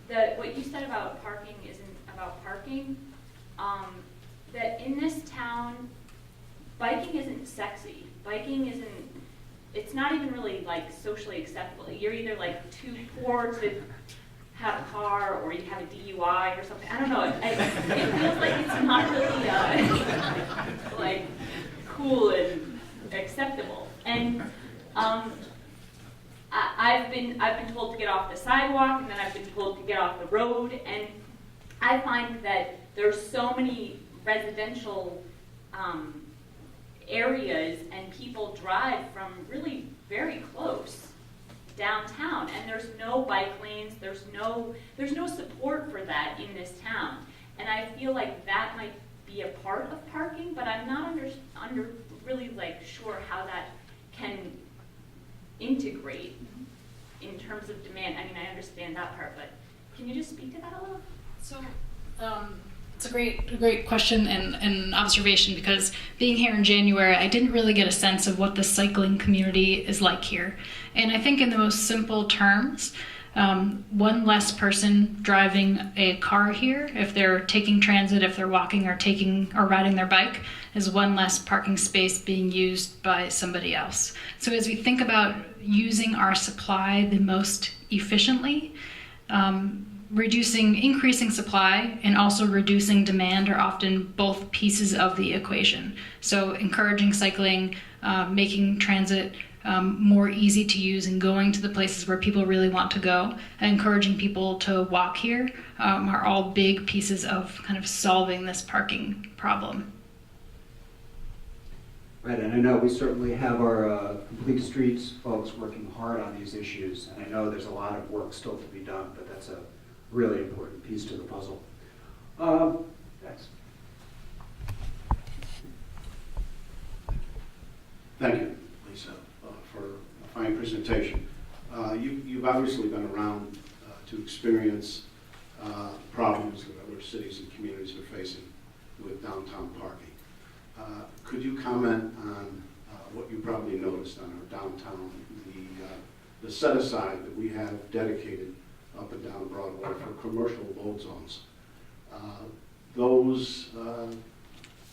F: that what you said about parking isn't about parking. That in this town, biking isn't sexy. Biking isn't, it's not even really like socially acceptable. You're either like too poor to have a car or you have a DUI or something. I don't know. It feels like it's not really like cool and acceptable. And I've been told to get off the sidewalk, and then I've been told to get off the road. And I find that there's so many residential areas, and people drive from really very close downtown, and there's no bike lanes, there's no support for that in this town. And I feel like that might be a part of parking, but I'm not really like sure how that can integrate in terms of demand. I mean, I understand that part, but can you just speak to that a little?
B: So, it's a great question and observation, because being here in January, I didn't really get a sense of what the cycling community is like here. And I think in the most simple terms, one less person driving a car here, if they're taking transit, if they're walking or riding their bike, is one less parking space being used by somebody else. So as we think about using our supply the most efficiently, increasing supply and also reducing demand are often both pieces of the equation. So encouraging cycling, making transit more easy to use and going to the places where people really want to go, and encouraging people to walk here are all big pieces of kind of solving this parking problem.
A: Right, and I know we certainly have our Complete Streets folks working hard on these issues, and I know there's a lot of work still to be done, but that's a really important piece to the puzzle. Next.
G: Thank you, Lisa, for a fine presentation. You've obviously been around to experience problems that other cities and communities are facing with downtown parking. Could you comment on what you probably noticed on our downtown, the set aside that we have dedicated up and down Broadway for commercial load zones. Those,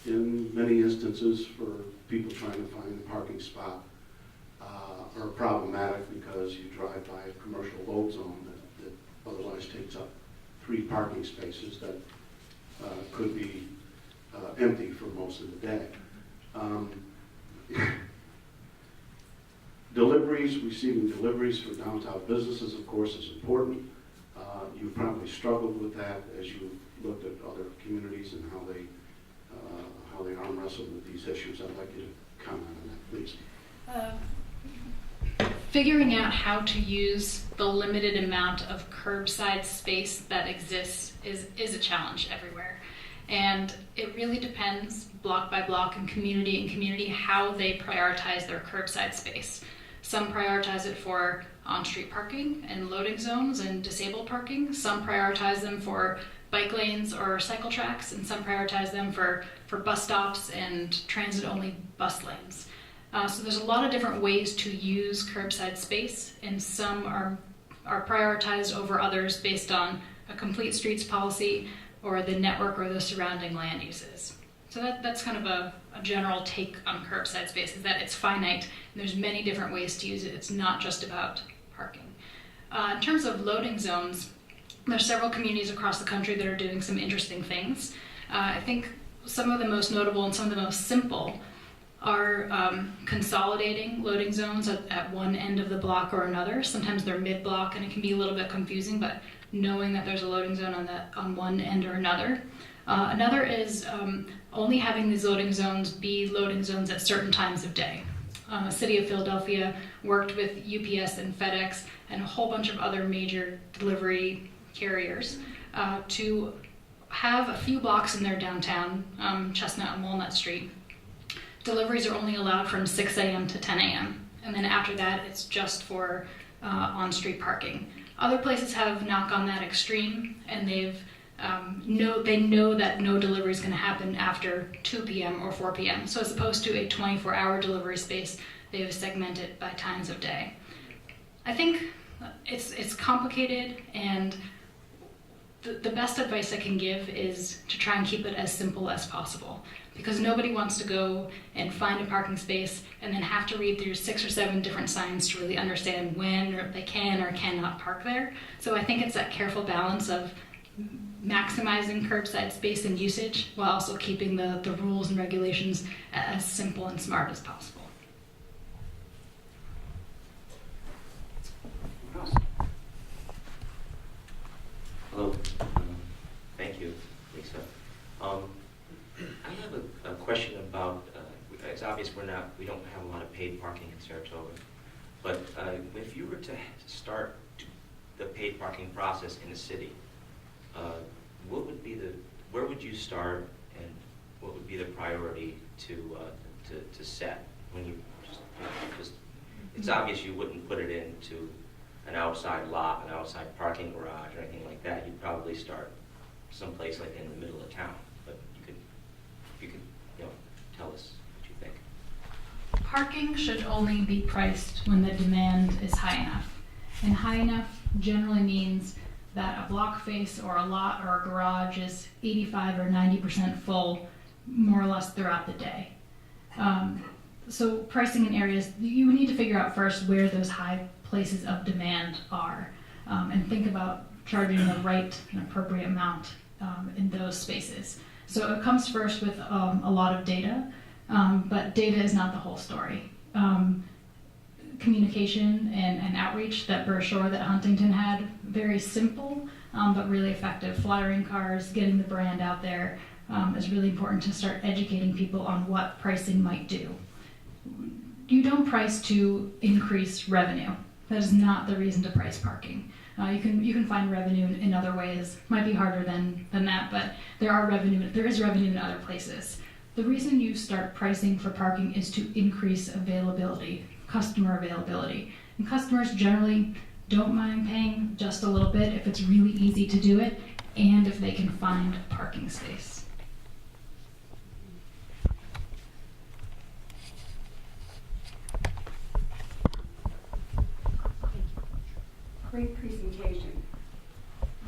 G: in many instances, for people trying to find a parking spot, are problematic because you drive by a commercial load zone that otherwise takes up 3 parking spaces that could be empty for most of the day. Deliveries, receiving deliveries for downtown businesses, of course, is important. You've probably struggled with that as you looked at other communities and how they arm wrestle with these issues. I'd like you to comment on that, please.
B: Figuring out how to use the limited amount of curbside space that exists is a challenge everywhere. And it really depends block by block and community how they prioritize their curbside space. Some prioritize it for on-street parking and loading zones and disabled parking. Some prioritize them for bike lanes or cycle tracks, and some prioritize them for bus stops and transit-only bus lanes. So there's a lot of different ways to use curbside space, and some are prioritized over others based on a complete streets policy or the network or the surrounding land uses. So that's kind of a general take on curbside space, is that it's finite and there's many different ways to use it. It's not just about parking. In terms of loading zones, there's several communities across the country that are doing some interesting things. I think some of the most notable and some of the most simple are consolidating loading zones at one end of the block or another. Sometimes they're mid-block and it can be a little bit confusing, but knowing that there's a loading zone on one end or another. Another is only having these loading zones be loading zones at certain times of day. The City of Philadelphia worked with UPS and FedEx and a whole bunch of other major delivery carriers to have a few blocks in their downtown, Chestnut and Walnut Street. Deliveries are only allowed from 6 a.m. to 10 a.m. and then after that it's just for on-street parking. Other places have knocked on that extreme, and they know that no delivery is going to happen after 2 p.m. or 4 p.m. So as opposed to a 24-hour delivery space, they have segmented by times of day. I think it's complicated, and the best advice I can give is to try and keep it as simple as possible, because nobody wants to go and find a parking space and then have to read through 6 or 7 different signs to really understand when or they can or cannot park there. So I think it's that careful balance of maximizing curbside space and usage while also keeping the rules and regulations as simple and smart as possible.
A: What else?
H: Hello. Thank you, Lisa. I have a question about, it's obvious we don't have a lot of paid parking in Saratoga, but if you were to start the paid parking process in the city, where would you start, and what would be the priority to set when you just it's obvious you wouldn't put it into an outside lot, an outside parking garage, or anything like that. You'd probably start someplace like in the middle of town. But you could tell us what you think.
B: Parking should only be priced when the demand is high enough. And high enough generally means that a block face or a lot or a garage is 85 or 90% full more or less throughout the day. So pricing in areas, you need to figure out first where those high places of demand are, and think about charging the right and appropriate amount in those spaces. So it comes first with a lot of data, but data is not the whole story. Communication and outreach, that brochure that Huntington had, very simple but really effective. Flyering cars, getting the brand out there is really important to start educating people on what pricing might do. You don't price to increase revenue. That is not the reason to price parking. You can find revenue in other ways. Might be harder than that, but there is revenue in other places. The reason you start pricing for parking is to increase availability, customer availability. And customers generally don't mind paying just a little bit if it's really easy to do it and if they can find a parking space.
I: Great presentation.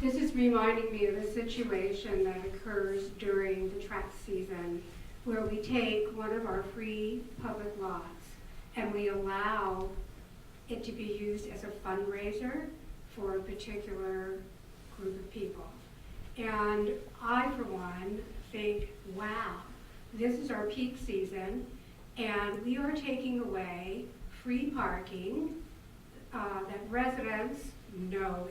I: This is reminding me of a situation that occurs during the track season where we take one of our free public lots and we allow it to be used as a fundraiser for a particular group of people. And I, for one, think, wow, this is our peak season and we are taking away free parking that residents know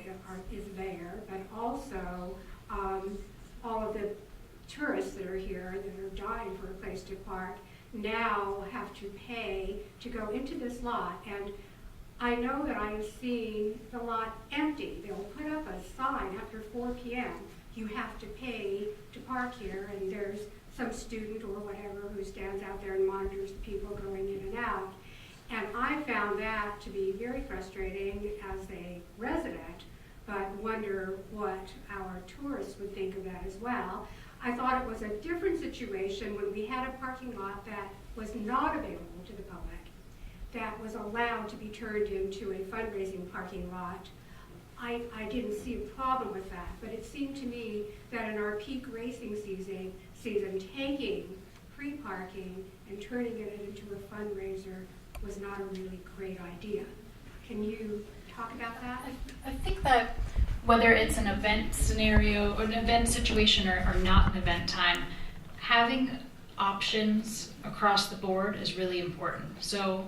I: is there, but also all of the tourists that are here that are dying for a place to park now have to pay to go into this lot. And I know that I have seen the lot empty. They'll put up a sign after 4 p.m. You have to pay to park here, and there's some student or whatever who stands out there and monitors the people going in and out. And I found that to be very frustrating as a resident, but wonder what our tourists would think of that as well. I thought it was a different situation when we had a parking lot that was not available to the public, that was allowed to be turned into a fundraising parking lot. I didn't see a problem with that, but it seemed to me that in our peak racing season taking free parking and turning it into a fundraiser was not a really great idea. Can you talk about that?
B: I think that whether it's an event scenario or an event situation or not an event time, having options across the board is really important. So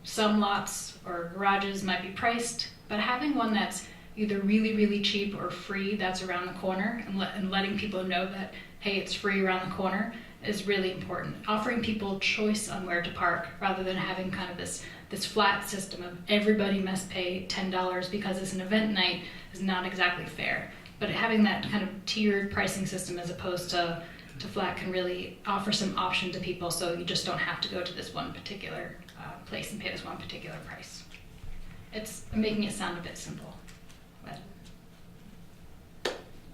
B: some lots or garages might be priced, but having one that's either really, really cheap or free that's around the corner and letting people know that, hey, it's free around the corner is really important. Offering people choice on where to park rather than having kind of this flat system of everybody must pay $10 because it's an event night is not exactly fair. But having that kind of tiered pricing system as opposed to flat can really offer some option to people, so you just don't have to go to this one particular place and pay this one particular price. It's making it sound a bit simple.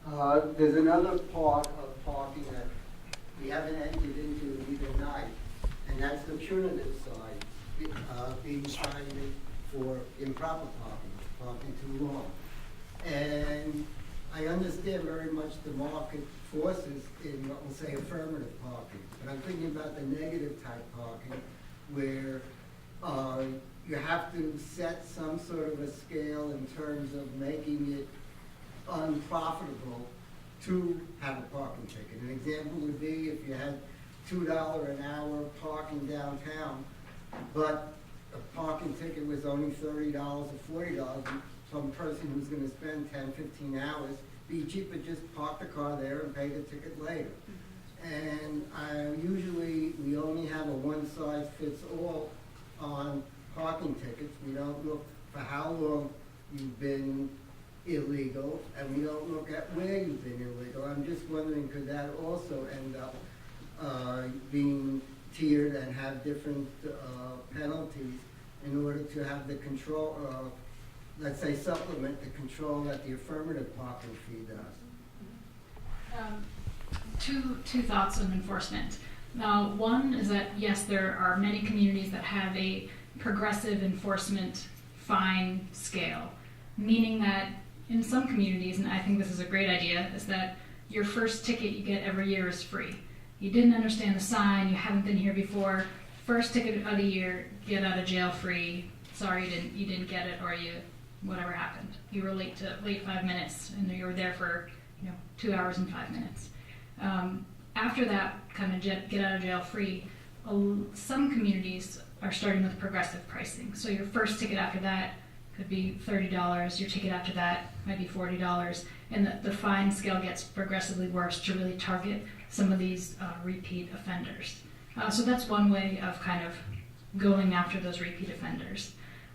B: But
J: there's another part of parking that we haven't entered into either night, and that's the punitive side, being cited for improper parking too long. And I understand very much the market forces in what we'll say affirmative parking, but I'm thinking about the negative type parking where you have to set some sort of a scale in terms of making it unprofitable to have a parking ticket. An example would be if you had $2 an hour parking downtown, but a parking ticket was only $30 or $40, some person who's going to spend 10, 15 hours, be cheaper just park the car there and pay the ticket later. And usually we only have a one-size-fits-all on parking tickets. We don't look for how long you've been illegal, and we don't look at where you've been illegal. I'm just wondering, could that also end up being tiered and have different penalties in order to have the control, let's say supplement the control that the affirmative parking fee does?
B: Two thoughts on enforcement. Now, one is that yes, there are many communities that have a progressive enforcement fine scale, meaning that in some communities, and I think this is a great idea, is that your first ticket you get every year is free. You didn't understand the sign, you haven't been here before, first ticket of the year, get out of jail free. Sorry you didn't get it, or whatever happened. You were late 5 minutes, and you were there for 2 hours and 5 minutes. After that kind of get out of jail free, some communities are starting with progressive pricing. So your first ticket after that could be $30, your ticket after that might be $40, and the fine scale gets progressively worse to really target some of these repeat offenders. So that's one way of kind of going after those repeat offenders.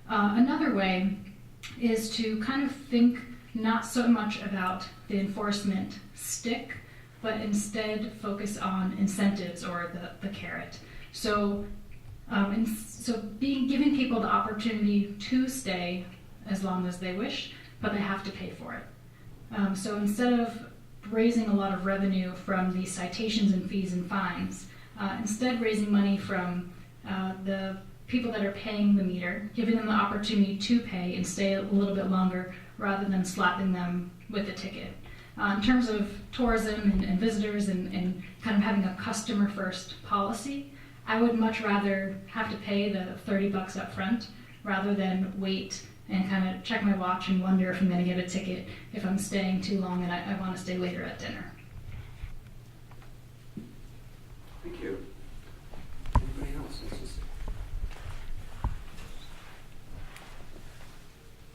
B: Another way is to kind of think not so much about the enforcement stick, but instead focus on incentives or the carrot. So giving people the opportunity to stay as long as they wish, but they have to pay for it. So instead of raising a lot of revenue from the citations and fees and fines, instead raising money from the people that are paying the meter, giving them the opportunity to pay and stay a little bit longer, rather than slapping them with a ticket. In terms of tourism and visitors and kind of having a customer first policy, I would much rather have to pay the $30 up front rather than wait and kind of check my watch and wonder if I'm going to get a ticket if I'm staying too long and I want to stay later at dinner.
A: Thank you. Anybody else?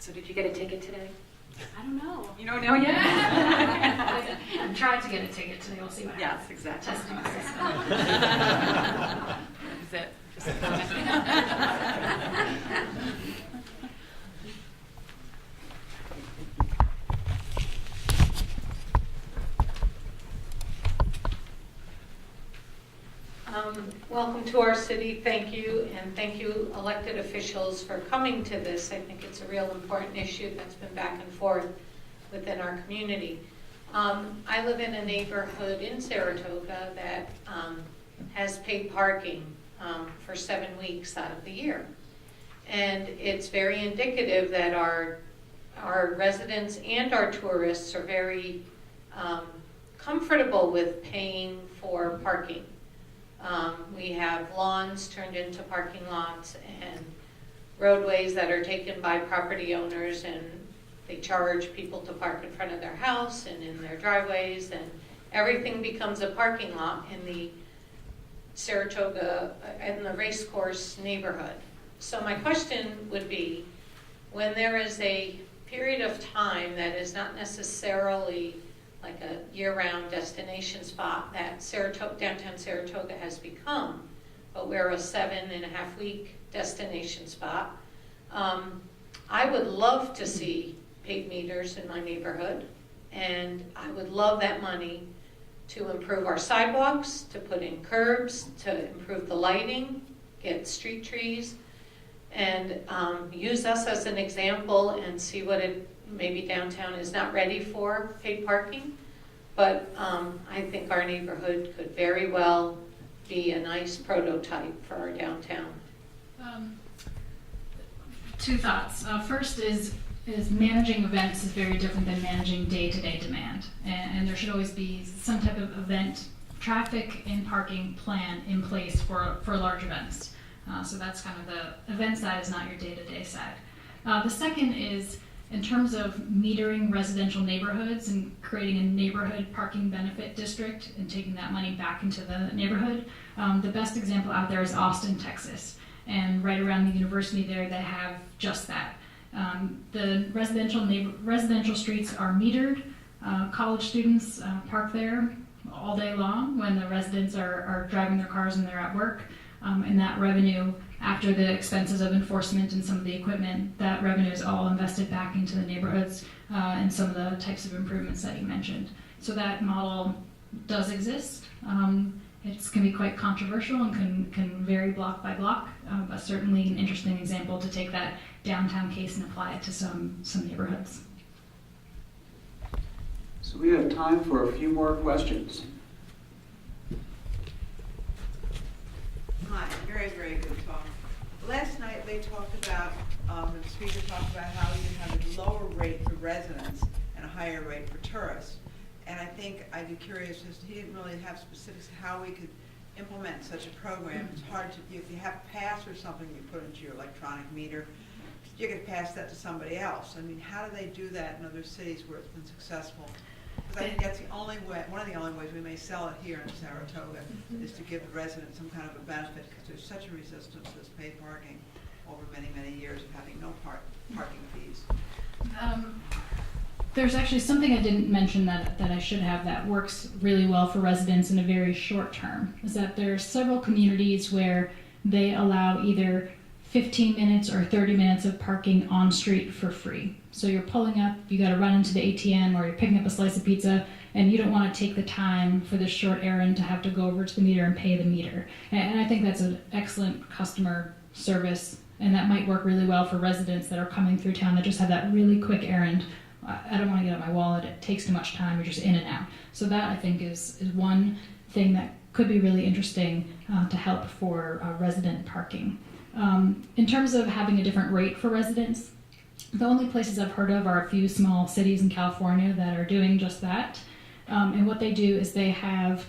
K: So did you get a ticket today?
B: I don't know.
K: You don't know yet?
B: I'm trying to get a ticket today. We'll see what happens.
K: Yes, exactly.
B: Testing the system.
K: Is it? Just a comment.
L: Welcome to our city. Thank you, and thank you, elected officials, for coming to this. I think it's a real important issue that's been back and forth within our community. I live in a neighborhood in Saratoga that has paid parking for 7 weeks out of the year. And it's very indicative that our residents and our tourists are very comfortable with paying for parking. We have lawns turned into parking lots and roadways that are taken by property owners, and they charge people to park in front of their house and in their driveways, and everything becomes a parking lot in the Saratoga, in the race course neighborhood. So my question would be, when there is a period of time that is not necessarily like a year-round destination spot that downtown Saratoga has become, but we're a 7.5-week destination spot. I would love to see paid meters in my neighborhood, and I would love that money to improve our sidewalks, to put in curbs, to improve the lighting, get street trees, and use us as an example and see what maybe downtown is not ready for paid parking, but I think our neighborhood could very well be a nice prototype for our downtown.
B: Two thoughts. First is managing events is very different than managing day-to-day demand, and there should always be some type of event traffic and parking plan in place for large events. So that's kind of the event side, is not your day-to-day side. The second is in terms of metering residential neighborhoods and creating a neighborhood parking benefit district and taking that money back into the neighborhood. The best example out there is Austin, Texas. And right around the university there, they have just that. The residential streets are metered. College students park there all day long when the residents are driving their cars and they're at work. And that revenue, after the expenses of enforcement and some of the equipment, that revenue is all invested back into the neighborhoods and some of the types of improvements that you mentioned. So that model does exist. It can be quite controversial and can vary block by block, but certainly an interesting example to take that downtown case and apply it to some neighborhoods.
A: So we have time for a few more questions.
M: Hi, very, very good talk. Last night they talked about, the speaker talked about how you can have a lower rate for residents and a higher rate for tourists. And I think I'd be curious, as he didn't really have specifics how we could implement such a program. It's hard to, if you have pass or something you put into your electronic meter, you could pass that to somebody else. I mean, how do they do that in other cities where it's been successful? Because I think that's the only way, one of the only ways we may sell it here in Saratoga is to give the residents some kind of a benefit, because there's such a resistance to this paid parking over many, many years of having no parking fees.
B: There's actually something I didn't mention that I should have that works really well for residents in a very short term, is that there are several communities where they allow either 15 minutes or 30 minutes of parking on street for free. So you're pulling up, you got to run into the ATM, or you're picking up a slice of pizza, and you don't want to take the time for this short errand to have to go over to the meter and pay the meter. And I think that's an excellent customer service, and that might work really well for residents that are coming through town that just have that really quick errand. I don't want to get out my wallet, it takes too much time, you're just in and out. So that, I think, is one thing that could be really interesting to help for resident parking. In terms of having a different rate for residents, The only places I've heard of are a few small cities in California that are doing just that. And what they do is they have,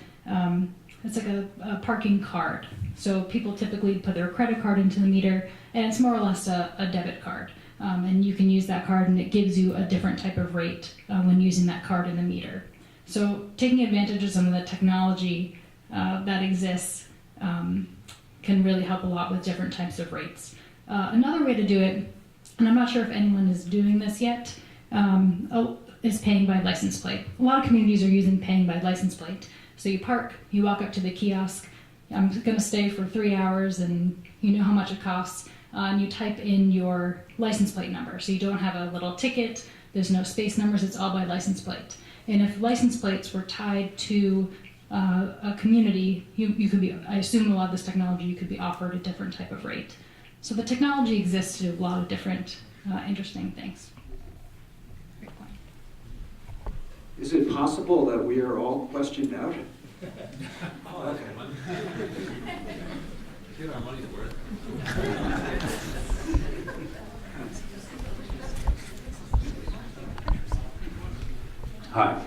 B: it's like a parking card. So people typically put their credit card into the meter, and it's more or less a debit card. And you can use that card, and it gives you a different type of rate when using that card in the meter. So taking advantage of some of the technology that exists can really help a lot with different types of rates. Another way to do it, and I'm not sure if anyone is doing this yet, is paying by license plate. A lot of communities are using paying by license plate. So you park, you walk up to the kiosk, I'm going to stay for 3 hours, and you know how much it costs, and you type in your license plate number. So you don't have a little ticket, there's no space numbers, it's all by license plate. And if license plates were tied to a community, you could be, I assume a lot of this technology, you could be offered a different type of rate. So the technology exists to do a lot of different interesting things. Great point.
A: Is it possible that we are all questioned out?
D: Oh, okay. Get our money's worth.
N: Hi.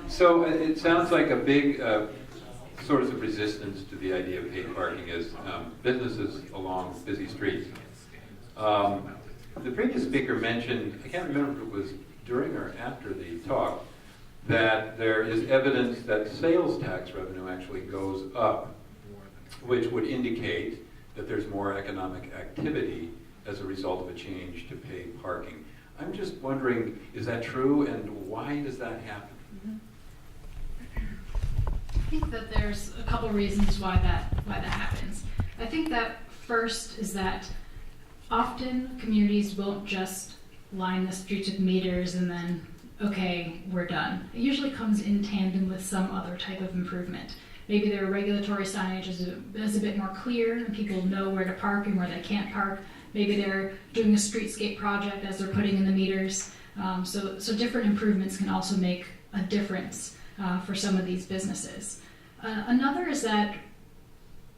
N: So it sounds like a big source of resistance to the idea of paid parking is businesses along busy streets. The previous speaker mentioned, I can't remember if it was during or after the talk, that there is evidence that sales tax revenue actually goes up, which would indicate that there's more economic activity as a result of a change to paid parking. I'm just wondering, is that true, and why does that happen?
B: I think that there's a couple reasons why that happens. I think that first is that often communities won't just line the streets with meters and then, okay, we're done. It usually comes in tandem with some other type of improvement. Maybe their regulatory signage is a bit more clear and people know where to park and where they can't park. Maybe they're doing a streetscape project as they're putting in the meters. So different improvements can also make a difference for some of these businesses. Another is that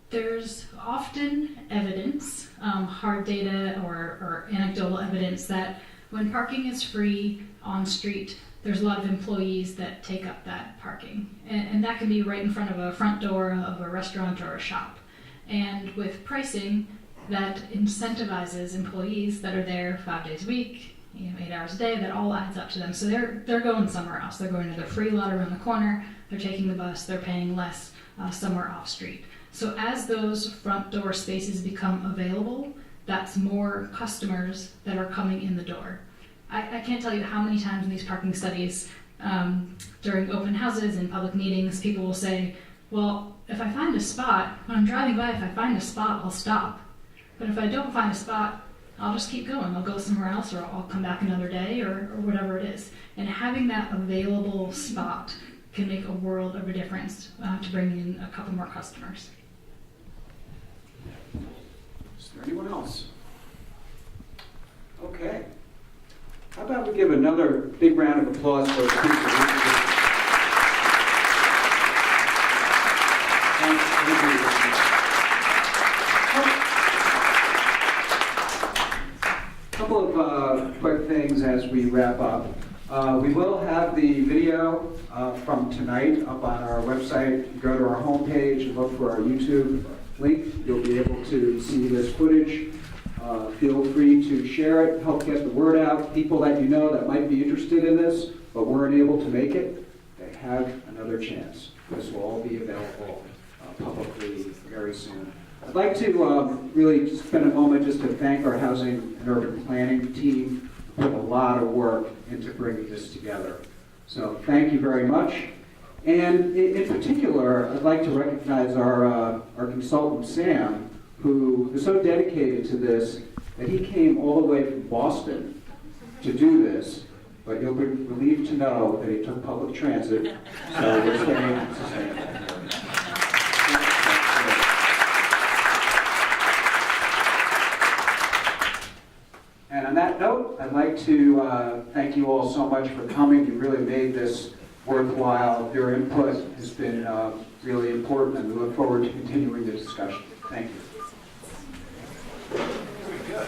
B: there's often evidence, hard data or anecdotal evidence, that when parking is free on street, there's a lot of employees that take up that parking. And that can be right in front of a front door of a restaurant or a shop. And with pricing, that incentivizes employees that are there 5 days a week, 8 hours a day, that all adds up to them. So they're going somewhere else. They're going to their free lot around the corner, they're taking the bus, they're paying less somewhere off street. So as those front door spaces become available, that's more customers that are coming in the door. I can't tell you how many times in these parking studies, during open houses and public meetings, people will say, well, if I find a spot, when I'm driving by, if I find a spot, I'll stop. But if I don't find a spot, I'll just keep going. I'll go somewhere else, or I'll come back another day, or whatever it is. And having that available spot can make a world of a difference to bring in a couple more customers.
A: Is there anyone else? Okay. How about we give another big round of applause for the people A couple of quick things as we wrap up. We will have the video from tonight up on our website. If you go to our homepage and look for our YouTube link, you'll be able to see this footage. Feel free to share it, help get the word out. People that you know that might be interested in this but weren't able to make it, they have another chance. This will all be available publicly very soon. I'd like to really spend a moment just to thank our housing and urban planning team who put a lot of work into bringing this together. So thank you very much. And in particular, I'd like to recognize our consultant, Sam, who is so dedicated to this that he came all the way from Boston to do this, but you'll be relieved to know that he took public transit, so we're staying sustainable. And on that note, I'd like to thank you all so much for coming. You really made this worthwhile. Your input has been really important, and we look forward to continuing the discussion. Thank you.
N: Very good.